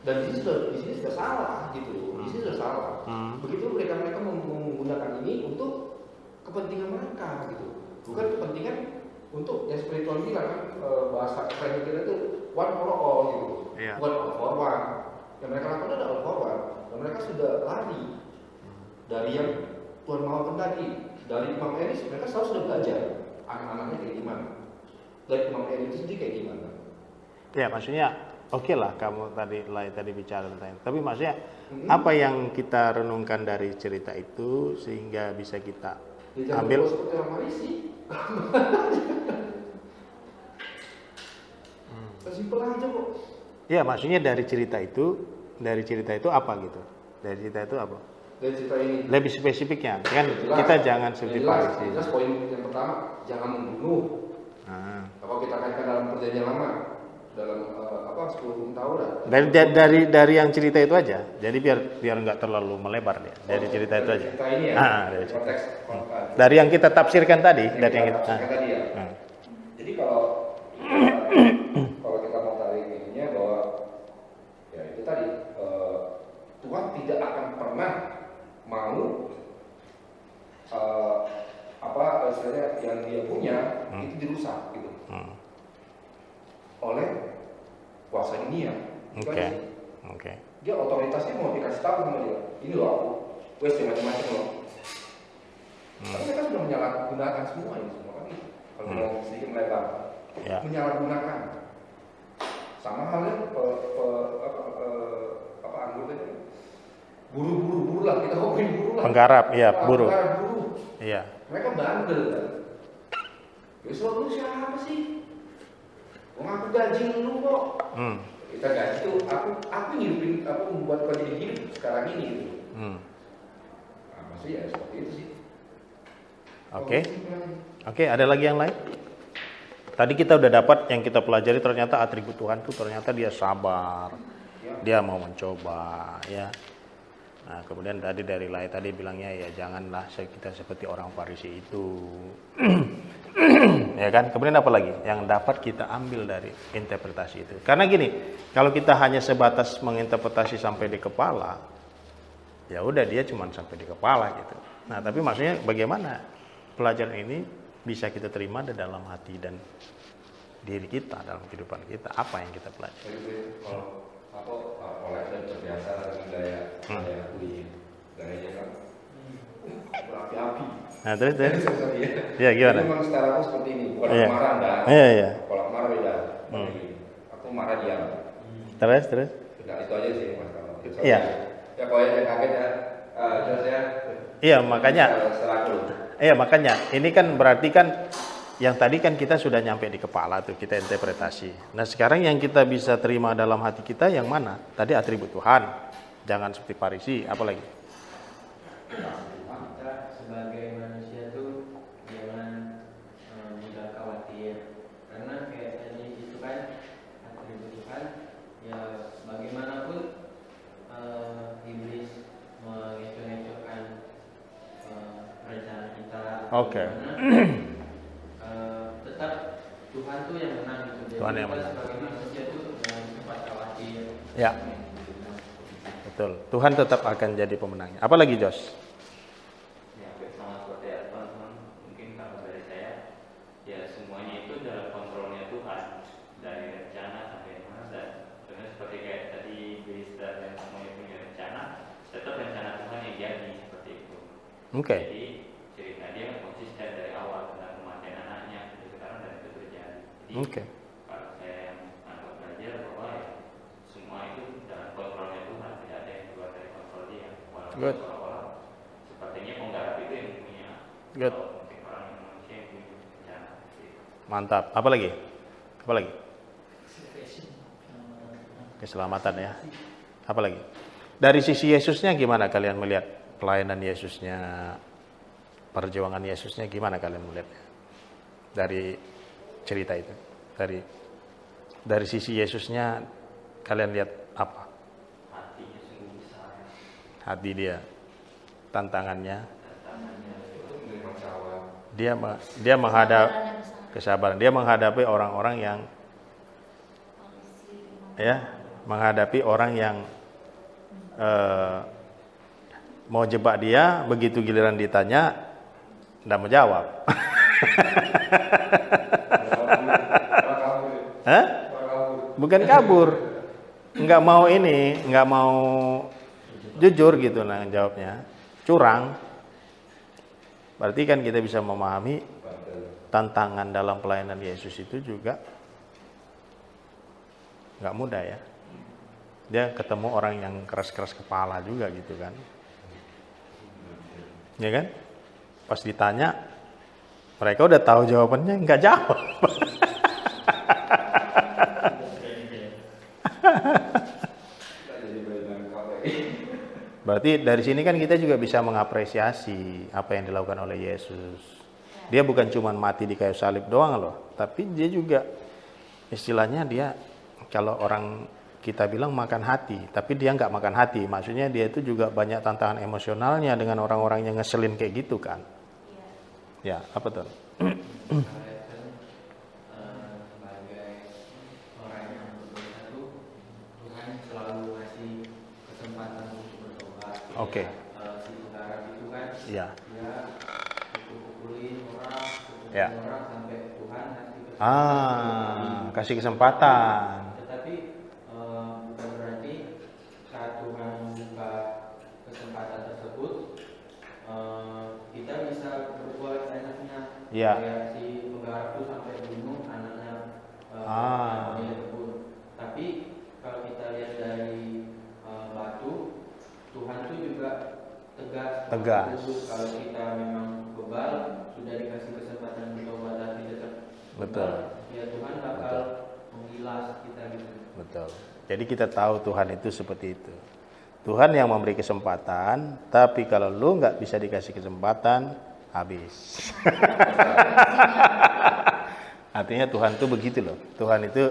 Dan di sini sudah salah gitu. Di sini sudah salah. Begitu mereka menggunakan ini untuk kepentingan mereka gitu. Bukan kepentingan untuk yang spiritual bilang kan bahasa keren kita itu one for all gitu. Bukan all for one. Yang mereka lakukan adalah all for one. Dan mereka sudah lari dari yang Tuhan mau tadi. Dari Imam Elis mereka selalu sudah belajar anak-anaknya kayak gimana. Dari Imam Elis itu sendiri kayak gimana. Ya maksudnya oke lah kamu tadi bicara tentang itu. Tapi maksudnya apa yang kita renungkan dari cerita itu sehingga bisa kita ambil seperti orang Farisi. Simpel aja kok. Ya maksudnya dari cerita itu apa gitu? Dari cerita itu apa? Dari cerita ini. Lebih spesifiknya kan jelas, kita jangan seperti Farisi. Jelas poin yang pertama jangan membunuh. Kalau kita kaitkan dalam perjanjian lama dalam 10 Taurat. Dari yang cerita itu aja. Jadi biar nggak terlalu melebar dia. Dari cerita itu aja. Cerita ini ya. Dari konteks. Dari yang kita tafsirkan tadi, dari yang kita tadi ya. Jadi kalau kita mau tarik ininya bahwa ya itu tadi Tuhan tidak akan pernah mau istilahnya yang dia punya itu dirusak gitu oleh kuasa dunia. Oke. Dia otoritasnya mau dikasih tahu sama dia. Ini loh aku, wes macam-macam loh. Tapi mereka sudah menyalahgunakan semua ini semua kan. Kalau mau sedikit melebar, menyalahgunakan. Sama halnya anggur tadi. Buru lah kita ngomongin buru lah. Penggarap, iya buru. Iya. Mereka bandel kan. Besok lu siapa sih? Aku gaji lu kok. Kita gaji tuh aku ngidupin membuat kau jadi hidup sekarang ini gitu. Nah, maksudnya ya seperti itu sih. Oke, ada lagi yang lain? Tadi kita udah dapat yang kita pelajari ternyata atribut Tuhan itu ternyata dia sabar. Dia mau mencoba ya. Nah, kemudian tadi dari Lai tadi bilangnya ya janganlah kita seperti orang Farisi itu. Ya kan? Kemudian apa lagi yang dapat kita ambil dari interpretasi itu? Karena gini, kalau kita hanya sebatas menginterpretasi sampai di kepala, ya udah dia cuma sampai di kepala gitu. Nah, tapi maksudnya bagaimana pelajaran ini bisa kita terima di dalam hati dan diri kita, dalam kehidupan kita, apa yang kita pelajari? Kalau oleh dan terbiasa dengan gaya gayanya kan berapi-api. Nah, terus. Ya gimana? Memang secara aku seperti ini, bukan aku marah dah. Iya. Kalau aku marah beda. Aku marah diam. Terus. Nah, itu aja sih Mas. Iya. Ya kalau yang kaget ya, jelas ya. Iya, makanya. Setelah makanya ini kan berarti kan yang tadi kan kita sudah nyampe di kepala tuh, kita interpretasi. Nah, sekarang yang kita bisa terima dalam hati kita yang mana? Tadi atribut Tuhan. Jangan seperti Farisi, apa lagi? Kita sebagai manusia tuh jangan mudah khawatir. Karena kayak tadi itu kan atribut Tuhan, ya bagaimanapun iblis mengecoh-ecohkan rencana kita. Oke. Tetap Tuhan tuh yang menang gitu. Jadi Tuhan yang kita menang. sebagai manusia tuh jangan cepat khawatir. Ya. Betul. Tuhan tetap akan jadi pemenangnya. Apalagi Jos? Ya, sama seperti ya, teman-teman. Mungkin kalau dari saya, ya semuanya itu dalam kontrolnya Tuhan. Dari rencana sampai mana, dan seperti kayak tadi Bisa dan semuanya punya rencana, tetap rencana Tuhan yang jadi seperti itu. Oke. Jadi cerita dia konsisten dari awal tentang kematian anaknya sampai sekarang, dan itu terjadi. Jadi, Oke. kalau saya yang anggap belajar bahwa ya, semua itu dalam kontrolnya Tuhan, tidak ada yang keluar dari kontrol dia. Walaupun Good. seolah-olah sepertinya penggarap itu yang punya, Good. atau mungkin orang yang manusia yang punya rencana. Gitu. Mantap. Apalagi? Apalagi? Keselamatan ya. Apalagi? Dari sisi Yesusnya gimana kalian melihat pelayanan Yesusnya, perjuangan Yesusnya gimana kalian melihatnya? Dari cerita itu. Dari sisi Yesusnya kalian lihat apa? Hatinya sungguh besar. Hati dia, tantangannya, Memang salah. dia menghadap kesabaran. Dia menghadapi orang-orang yang menghadapi orang yang mau jebak dia, begitu giliran ditanya enggak menjawab. Hah? Bukan kabur. Enggak mau jujur gitu nah jawabnya. Curang. Berarti kan kita bisa memahami tantangan dalam pelayanan Yesus itu juga nggak mudah ya. Dia ketemu orang yang keras-keras kepala juga gitu kan. Ya kan? Pas ditanya, mereka udah tahu jawabannya, nggak jawab. Berarti dari sini kan kita juga bisa mengapresiasi apa yang dilakukan oleh Yesus. Dia bukan cuma mati di kayu salib doang loh, tapi dia juga istilahnya dia kalau orang kita bilang makan hati, tapi dia nggak makan hati. Maksudnya dia itu juga banyak tantangan emosionalnya dengan orang-orang yang ngeselin kayak gitu kan. Ya, apa tuh? Sebagai orang yang berdosa itu, Tuhan selalu ngasih kesempatan untuk bertobat. Oke. Si penggarap itu kan, Iya. dia pukulin orang sampai Tuhan ngasih kesempatan. Kasih kesempatan. Tetapi bukan berarti saat Tuhan membuka kesempatan tersebut kita bisa berbuat enaknya. Iya. Kayak si penggarap itu sampai bunuh anaknya pemilik kebun. Tapi kalau kita lihat dari batu, Tuhan itu juga tegas. Khusus kalau kita memang bebal, sudah dikasih kesempatan bertobat tapi tetap Betul. ya Tuhan bakal menggilas kita gitu. Betul. Jadi kita tahu Tuhan itu seperti itu. Tuhan yang memberi kesempatan, tapi kalau lu nggak bisa dikasih kesempatan, habis. Artinya Tuhan itu begitu loh. Tuhan itu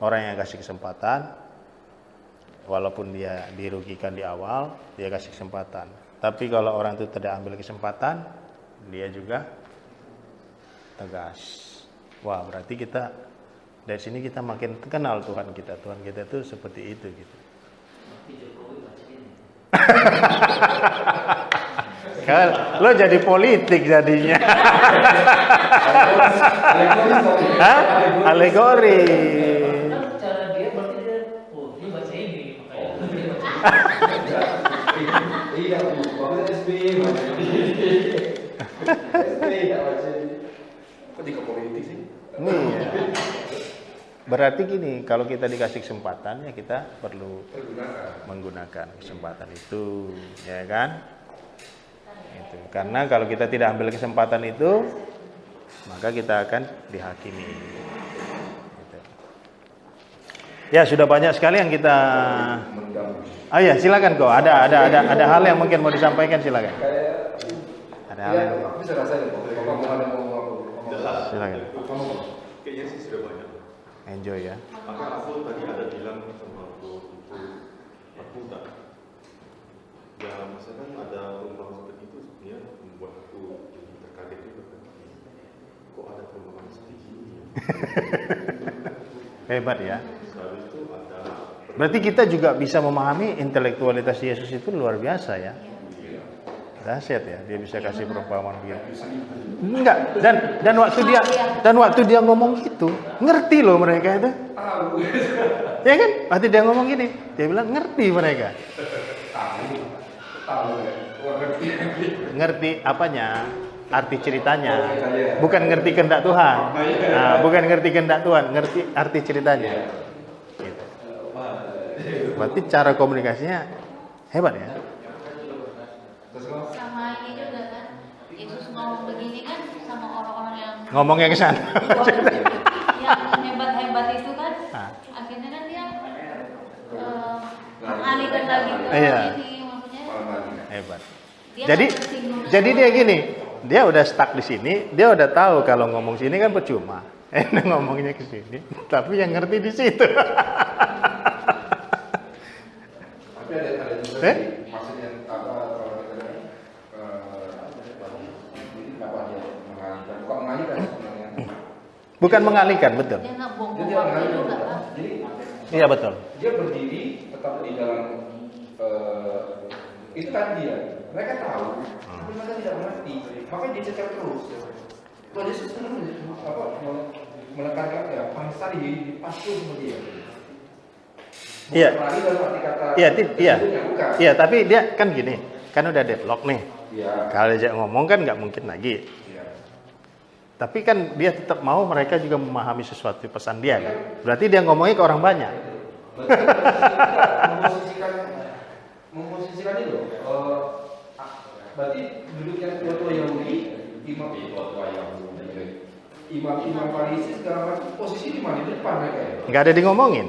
orang yang kasih kesempatan, walaupun dia dirugikan di awal, dia kasih kesempatan. Tapi kalau orang itu tidak ambil kesempatan, dia juga tegas. Wah, berarti kita dari sini kita makin kenal Tuhan kita. Tuhan kita itu seperti itu gitu. Kan lo jadi politik jadinya. Hah? Alegori. Kan cara dia berarti dia, dia baca ini makanya dia baca. Iya, bagus SBY. SBY tak baca. Kok di politik sih? Iya. Berarti gini, kalau kita dikasih kesempatan ya kita perlu menggunakan kesempatan itu, ya kan? Itu. Karena kalau kita tidak ambil kesempatan itu, maka kita akan dihakimi. Gitu. Ya sudah banyak sekali yang kita. Oh ya silakan kok. Ada hal yang mungkin mau disampaikan silakan. Ada hal yang. Aku bisa rasain kok. Kalau kamu ada mau Jelas. Silakan. Kayaknya sih sudah banyak. Enjoy ya. Maka aku tadi ada bilang sama aku tak. Ya maksudnya kan ada perumpamaan seperti itu sebenarnya membuat aku jadi terkaget juga kan. Kok ada perumpamaan seperti ini ya? Hebat ya. Habis itu ada Berarti kita juga bisa memahami intelektualitas Yesus itu luar biasa ya. Dahsyat ya, dia bisa kasih perumpamaan begitu. Enggak, dan waktu dia ngomong gitu, ngerti loh mereka itu. Ya kan? Waktu dia ngomong gini, dia bilang ngerti mereka. Ngerti apanya? Arti ceritanya. Bukan ngerti kehendak Tuhan. Nah, bukan ngerti kehendak Tuhan, ngerti arti ceritanya. Gitu. Berarti cara komunikasinya hebat ya. Sama ini juga kan, Yesus ngomong begini kan sama orang-orang yang Ngomongnya ke sana. yang hebat-hebat itu kan, akhirnya kan dia mengalihkan lagi ke Iya. ini, maksudnya Hebat. dia Jadi nggak tersinggung jadi sama dia orang. gini, dia udah stuck di sini, dia udah tahu kalau ngomong sini kan percuma. Ngomongnya ke sini, tapi yang ngerti di situ. Tapi ada juga Eh? sih, maksudnya apa kalau kita ini kenapa dia mengalihkan? Bukan mengalihkan sebenarnya. Bukan mengalihkan, betul. Dia nggak Dia buang tidak waktu mengalihkan. juga kan. Jadi Iya betul. dia berdiri tetap di dalam itu kan dia. Mereka tahu, tapi mereka tidak mengerti. Makanya dia cecar terus. Tuhan Yesus kan apa menekankan ya bangsa di pastur sama dia. Iya. Bukan lagi dalam arti kata Iya, iya. sesungguhnya, bukan. Iya, tapi dia kan gini, kan udah deadlock nih. Iya. Kalau dia ngomong kan nggak mungkin lagi. Iya. Tapi kan dia tetap mau mereka juga memahami sesuatu pesan dia kan. Berarti dia ngomongnya ke orang banyak. Memposisikan itu. Berarti duduk yang tua-tua Yahudi, imam Farisi segala macam posisi di mana? Di depan mereka ya. Nggak ada di ngomongin.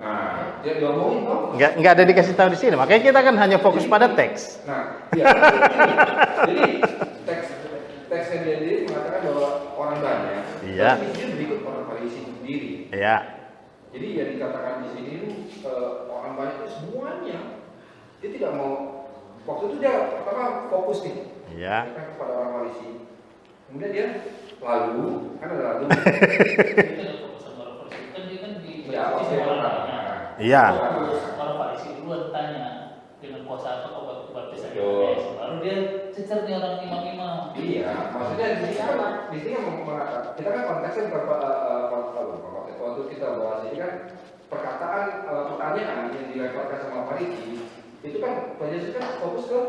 Nah, dia diomongin dong. Nggak ada dikasih tahu di sini. Makanya kita kan hanya fokus pada teks. Nah, iya. Jadi teksnya dia mengatakan bahwa orang banyak. Iya. Tapi dia berikut orang Farisi sendiri. Iya. Jadi yang dikatakan di sini orang banyak itu semuanya dia tidak mau. Waktu itu dia pertama fokus nih. Iya. Kepada orang Farisi. Kemudian dia lalu kan ada lalu. Itu ada fokus sama orang Farisi. Kan dia kan di Ya, Farisi oke. orang tanya. Iya. Terus orang Farisi duluan tanya dengan kuasa apa kau baptis saya? Lalu dia cecer nih orang imam-imam. Iya, maksudnya di sini kan mengatakan kita kan konteksnya waktu kita bahas ini kan pertanyaan yang dilemparkan sama Farisi itu kan Tuhan Yesus kan fokus ke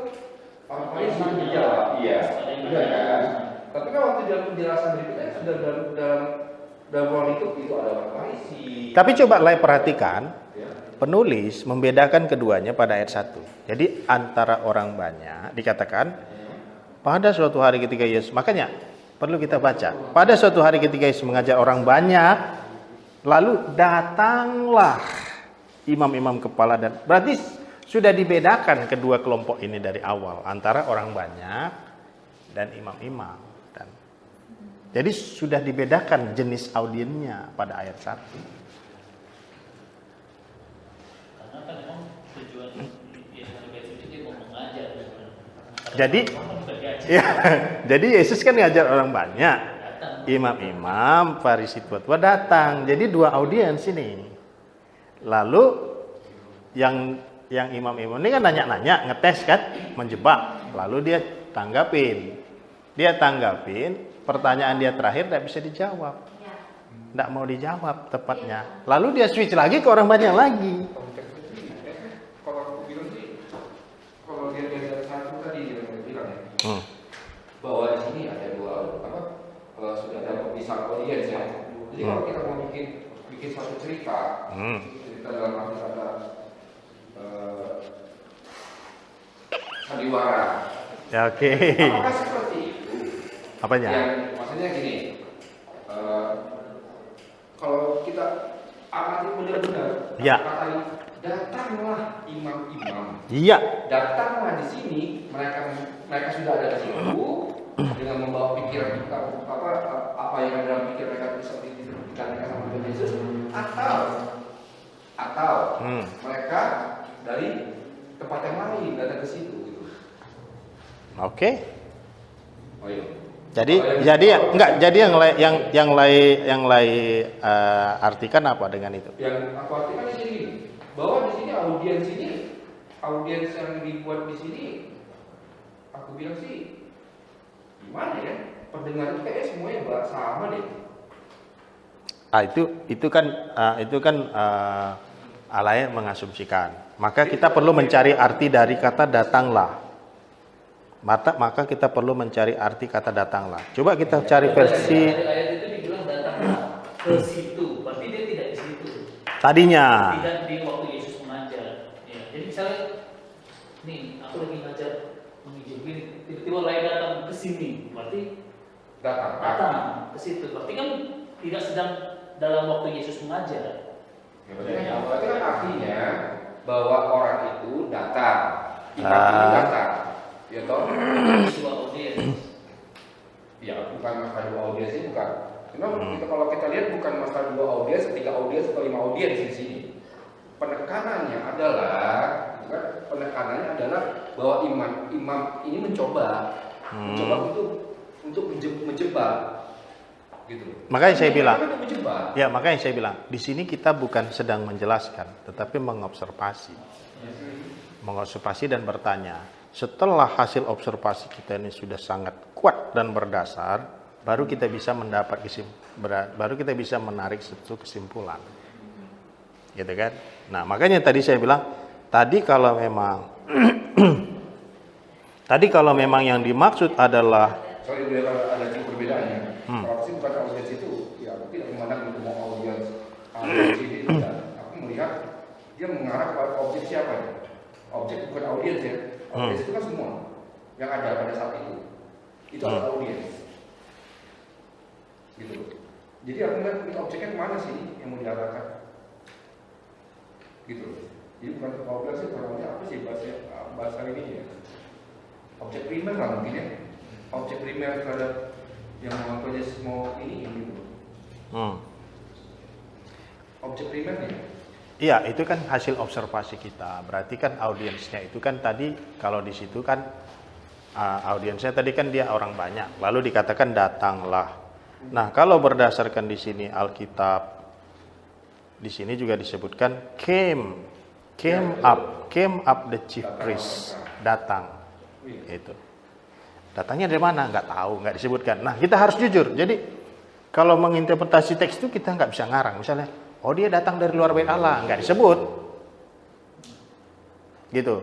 orang Farisi dijawab. Iya, benar kan? Tapi kan waktu dalam penjelasan berikutnya sudah dalam ruang itu ada orang Farisi. Tapi coba perhatikan, penulis membedakan keduanya pada ayat 1. Jadi antara orang banyak dikatakan pada suatu hari ketika Yesus, makanya perlu kita baca. Pada suatu hari ketika Yesus mengajar orang banyak, lalu datanglah imam-imam kepala dan berarti sudah dibedakan kedua kelompok ini dari awal antara orang banyak dan imam-imam. Dan jadi sudah dibedakan jenis audiennya pada ayat 1. Karena kan memang tujuan Yesus itu dia mau mengajar. Jadi, ya, jadi Yesus kan ngajar orang banyak. Imam-imam, Farisi tua-tua datang. Jadi dua audiens ini. Lalu yang imam-imam ini kan nanya-nanya, ngetes kan, menjebak. Lalu dia tanggapin. Pertanyaan dia terakhir tidak bisa dijawab. Tidak mau dijawab tepatnya. Lalu dia switch lagi ke orang banyak lagi. Kalau aku bilang sih, kalau dia dari satu tadi yang saya bilang ya, bahwa di sini ada dua sudah ada misal audiens ya. Jadi kalau kita mau bikin satu cerita dalam arti kata sandiwara. Ya, oke. Apakah seperti itu? Apanya? Yang maksudnya gini, kalau kita amati benar-benar, Ya. kata datanglah imam-imam. Iya. Datanglah di sini, mereka sudah ada di situ dengan membawa pikiran apa yang ada dalam pikiran mereka seperti dikatakan sama Tuhan Yesus, atau mereka dari tempat yang lain datang ke situ. Gitu. Oke. Oh iya. Jadi yang lain artikan apa dengan itu? Yang aku artikan di sini, bahwa di sini audiens yang dibuat di sini, aku bilang sih gimana ya, pendengar itu kayaknya semuanya sama deh. Itu kan alay mengasumsikan. Maka kita perlu mencari arti dari kata datanglah. Maka kita perlu mencari arti kata datanglah. Coba kita cari versi ayat itu dibilang datanglah ke situ, berarti dia tidak di situ. tadinya. Tidak di waktu Yesus mengajar. Ya, jadi misalnya, nih aku lagi ngajar mengizinkan gini, tiba-tiba lain datang ke sini, berarti datang ke situ. Berarti kan tidak sedang dalam waktu Yesus mengajar. Ya, berarti kan artinya bahwa orang itu datang, imam itu datang, ya toh? Sebuah audiens. Ya bukan masalah dua audiens ini bukan. Kalau kita lihat bukan masalah dua audiens, 3 audiens atau 5 audiens di sini. Penekanannya adalah bahwa imam ini mencoba untuk menjebak, gitu. Makanya saya bilang, di sini kita bukan sedang menjelaskan, tetapi mengobservasi dan bertanya. Setelah hasil observasi kita ini sudah sangat kuat dan berdasar, baru kita bisa menarik satu kesimpulan, gitu kan? Nah, makanya tadi saya bilang, tadi kalau memang yang dimaksud adalah ada perbedaannya. Kalau sih bukan audiens itu, ya aku tidak memandang itu mau audiens ini tidak. Aku melihat dia mengarah kepada objek siapa ya? Objek bukan audiens ya. Audiens itu kan semua yang ada pada saat itu. Itu adalah audiens. Gitu. Jadi aku melihat ini objeknya kemana sih yang mau diarahkan? Gitu. Jadi bukan audiens itu apa sih bahasa ini ya? Objek primer lah mungkin ya. Objek primer terhadap yang mau ini gitu. Objek primernya. Iya, itu kan hasil observasi kita. Berarti kan audiensnya itu kan tadi, kalau di situ kan audiensnya tadi kan dia orang banyak. Lalu dikatakan datanglah. Nah, kalau berdasarkan di sini Alkitab, di sini juga disebutkan came up the chief priest, datang. Itu. Datangnya dari mana? Nggak tahu, nggak disebutkan. Nah, kita harus jujur. Jadi, kalau menginterpretasi teks itu kita nggak bisa ngarang. Misalnya, oh dia datang dari luar bait Allah, nggak disebut. Gitu,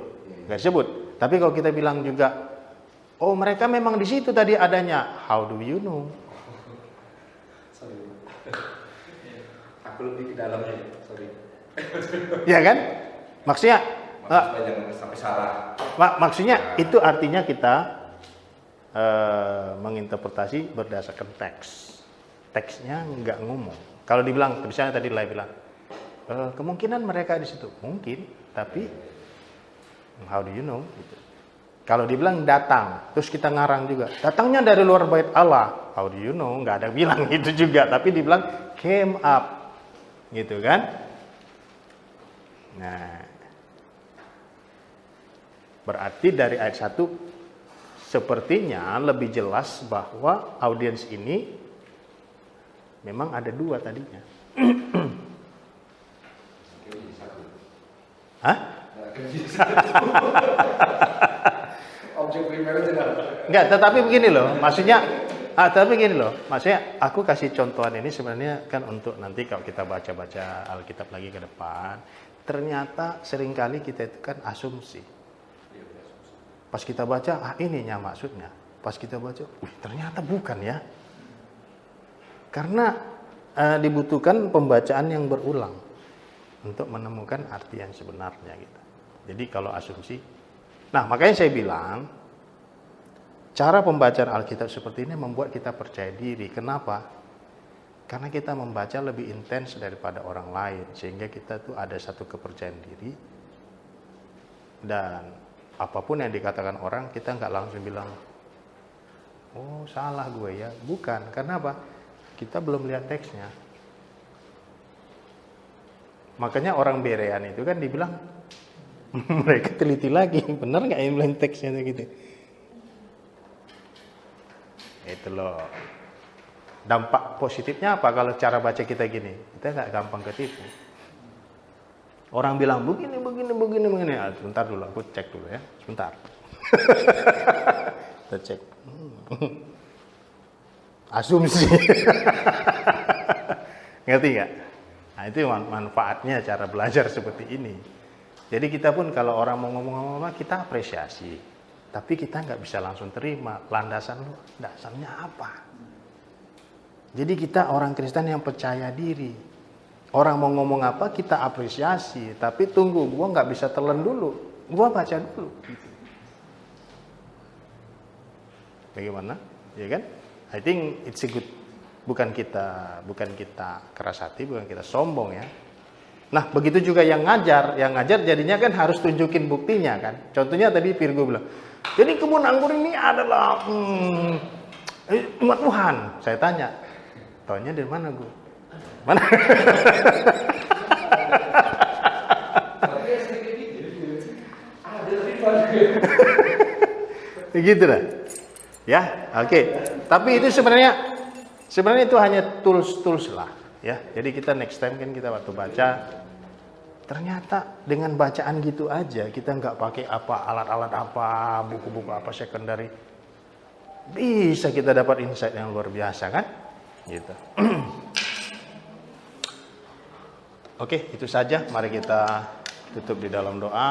nggak disebut. Tapi kalau kita bilang juga, oh mereka memang di situ tadi adanya. How do you know? Sorry. Aku lebih ke dalamnya, sorry. Ya kan? Maksudnya jangan sampai salah. Maksudnya itu artinya kita menginterpretasi berdasarkan teks. Teksnya nggak ngomong. Kalau dibilang, misalnya tadi Lai bilang, kemungkinan mereka di situ, mungkin, tapi how do you know? Gitu. Kalau dibilang datang, terus kita ngarang juga, datangnya dari luar bait Allah, how do you know? Nggak ada bilang itu juga, tapi dibilang came up, gitu kan? Nah, berarti dari ayat 1 sepertinya lebih jelas bahwa audiens ini memang ada 2 tadinya. Hah? Objek primer jelas. Enggak, tetapi begini loh, maksudnya aku kasih contohan ini sebenarnya kan untuk nanti kalau kita baca-baca Alkitab lagi ke depan, ternyata seringkali kita itu kan asumsi. Pas kita baca, ininya maksudnya. Pas kita baca, ternyata bukan ya. Karena dibutuhkan pembacaan yang berulang untuk menemukan arti yang sebenarnya gitu. Jadi kalau asumsi, nah makanya saya bilang cara pembacaan Alkitab seperti ini membuat kita percaya diri. Kenapa? Karena kita membaca lebih intens daripada orang lain, sehingga kita tuh ada satu kepercayaan diri dan apapun yang dikatakan orang kita nggak langsung bilang, oh salah gue ya, bukan. Karena apa? Kita belum lihat teksnya. Makanya orang Berean itu kan dibilang mereka teliti lagi, benar nggak yang bilang teksnya gitu. Itu loh. Dampak positifnya apa kalau cara baca kita gini? Kita nggak gampang ketipu. Orang bilang begini. Sebentar dulu, aku cek dulu ya. Sebentar. Kita cek. Asumsi. Ngerti nggak? Nah, itu manfaatnya cara belajar seperti ini. Jadi kita pun kalau orang mau ngomong apa, kita apresiasi. Tapi kita nggak bisa langsung terima. Landasan lu, dasarnya apa? Jadi kita orang Kristen yang percaya diri. Orang mau ngomong apa, kita apresiasi. Tapi tunggu, gua nggak bisa telan dulu. Gua baca dulu. Bagaimana? Ya kan? I think it's a good. Bukan kita keras hati, bukan kita sombong ya. Nah, begitu juga yang ngajar jadinya kan harus tunjukin buktinya kan. Contohnya tadi Virgo bilang, jadi kebun anggur ini adalah umat Tuhan. Saya tanya, taunya dari mana Gu? Mana? Begitu dah. Ya, oke. Tapi itu sebenarnya itu hanya tools lah, ya. Jadi kita next time kan kita waktu baca, ternyata dengan bacaan gitu aja, kita nggak pakai apa alat-alat apa, buku-buku apa secondary, bisa kita dapat insight yang luar biasa kan, gitu. Oke, itu saja. Mari kita tutup di dalam doa.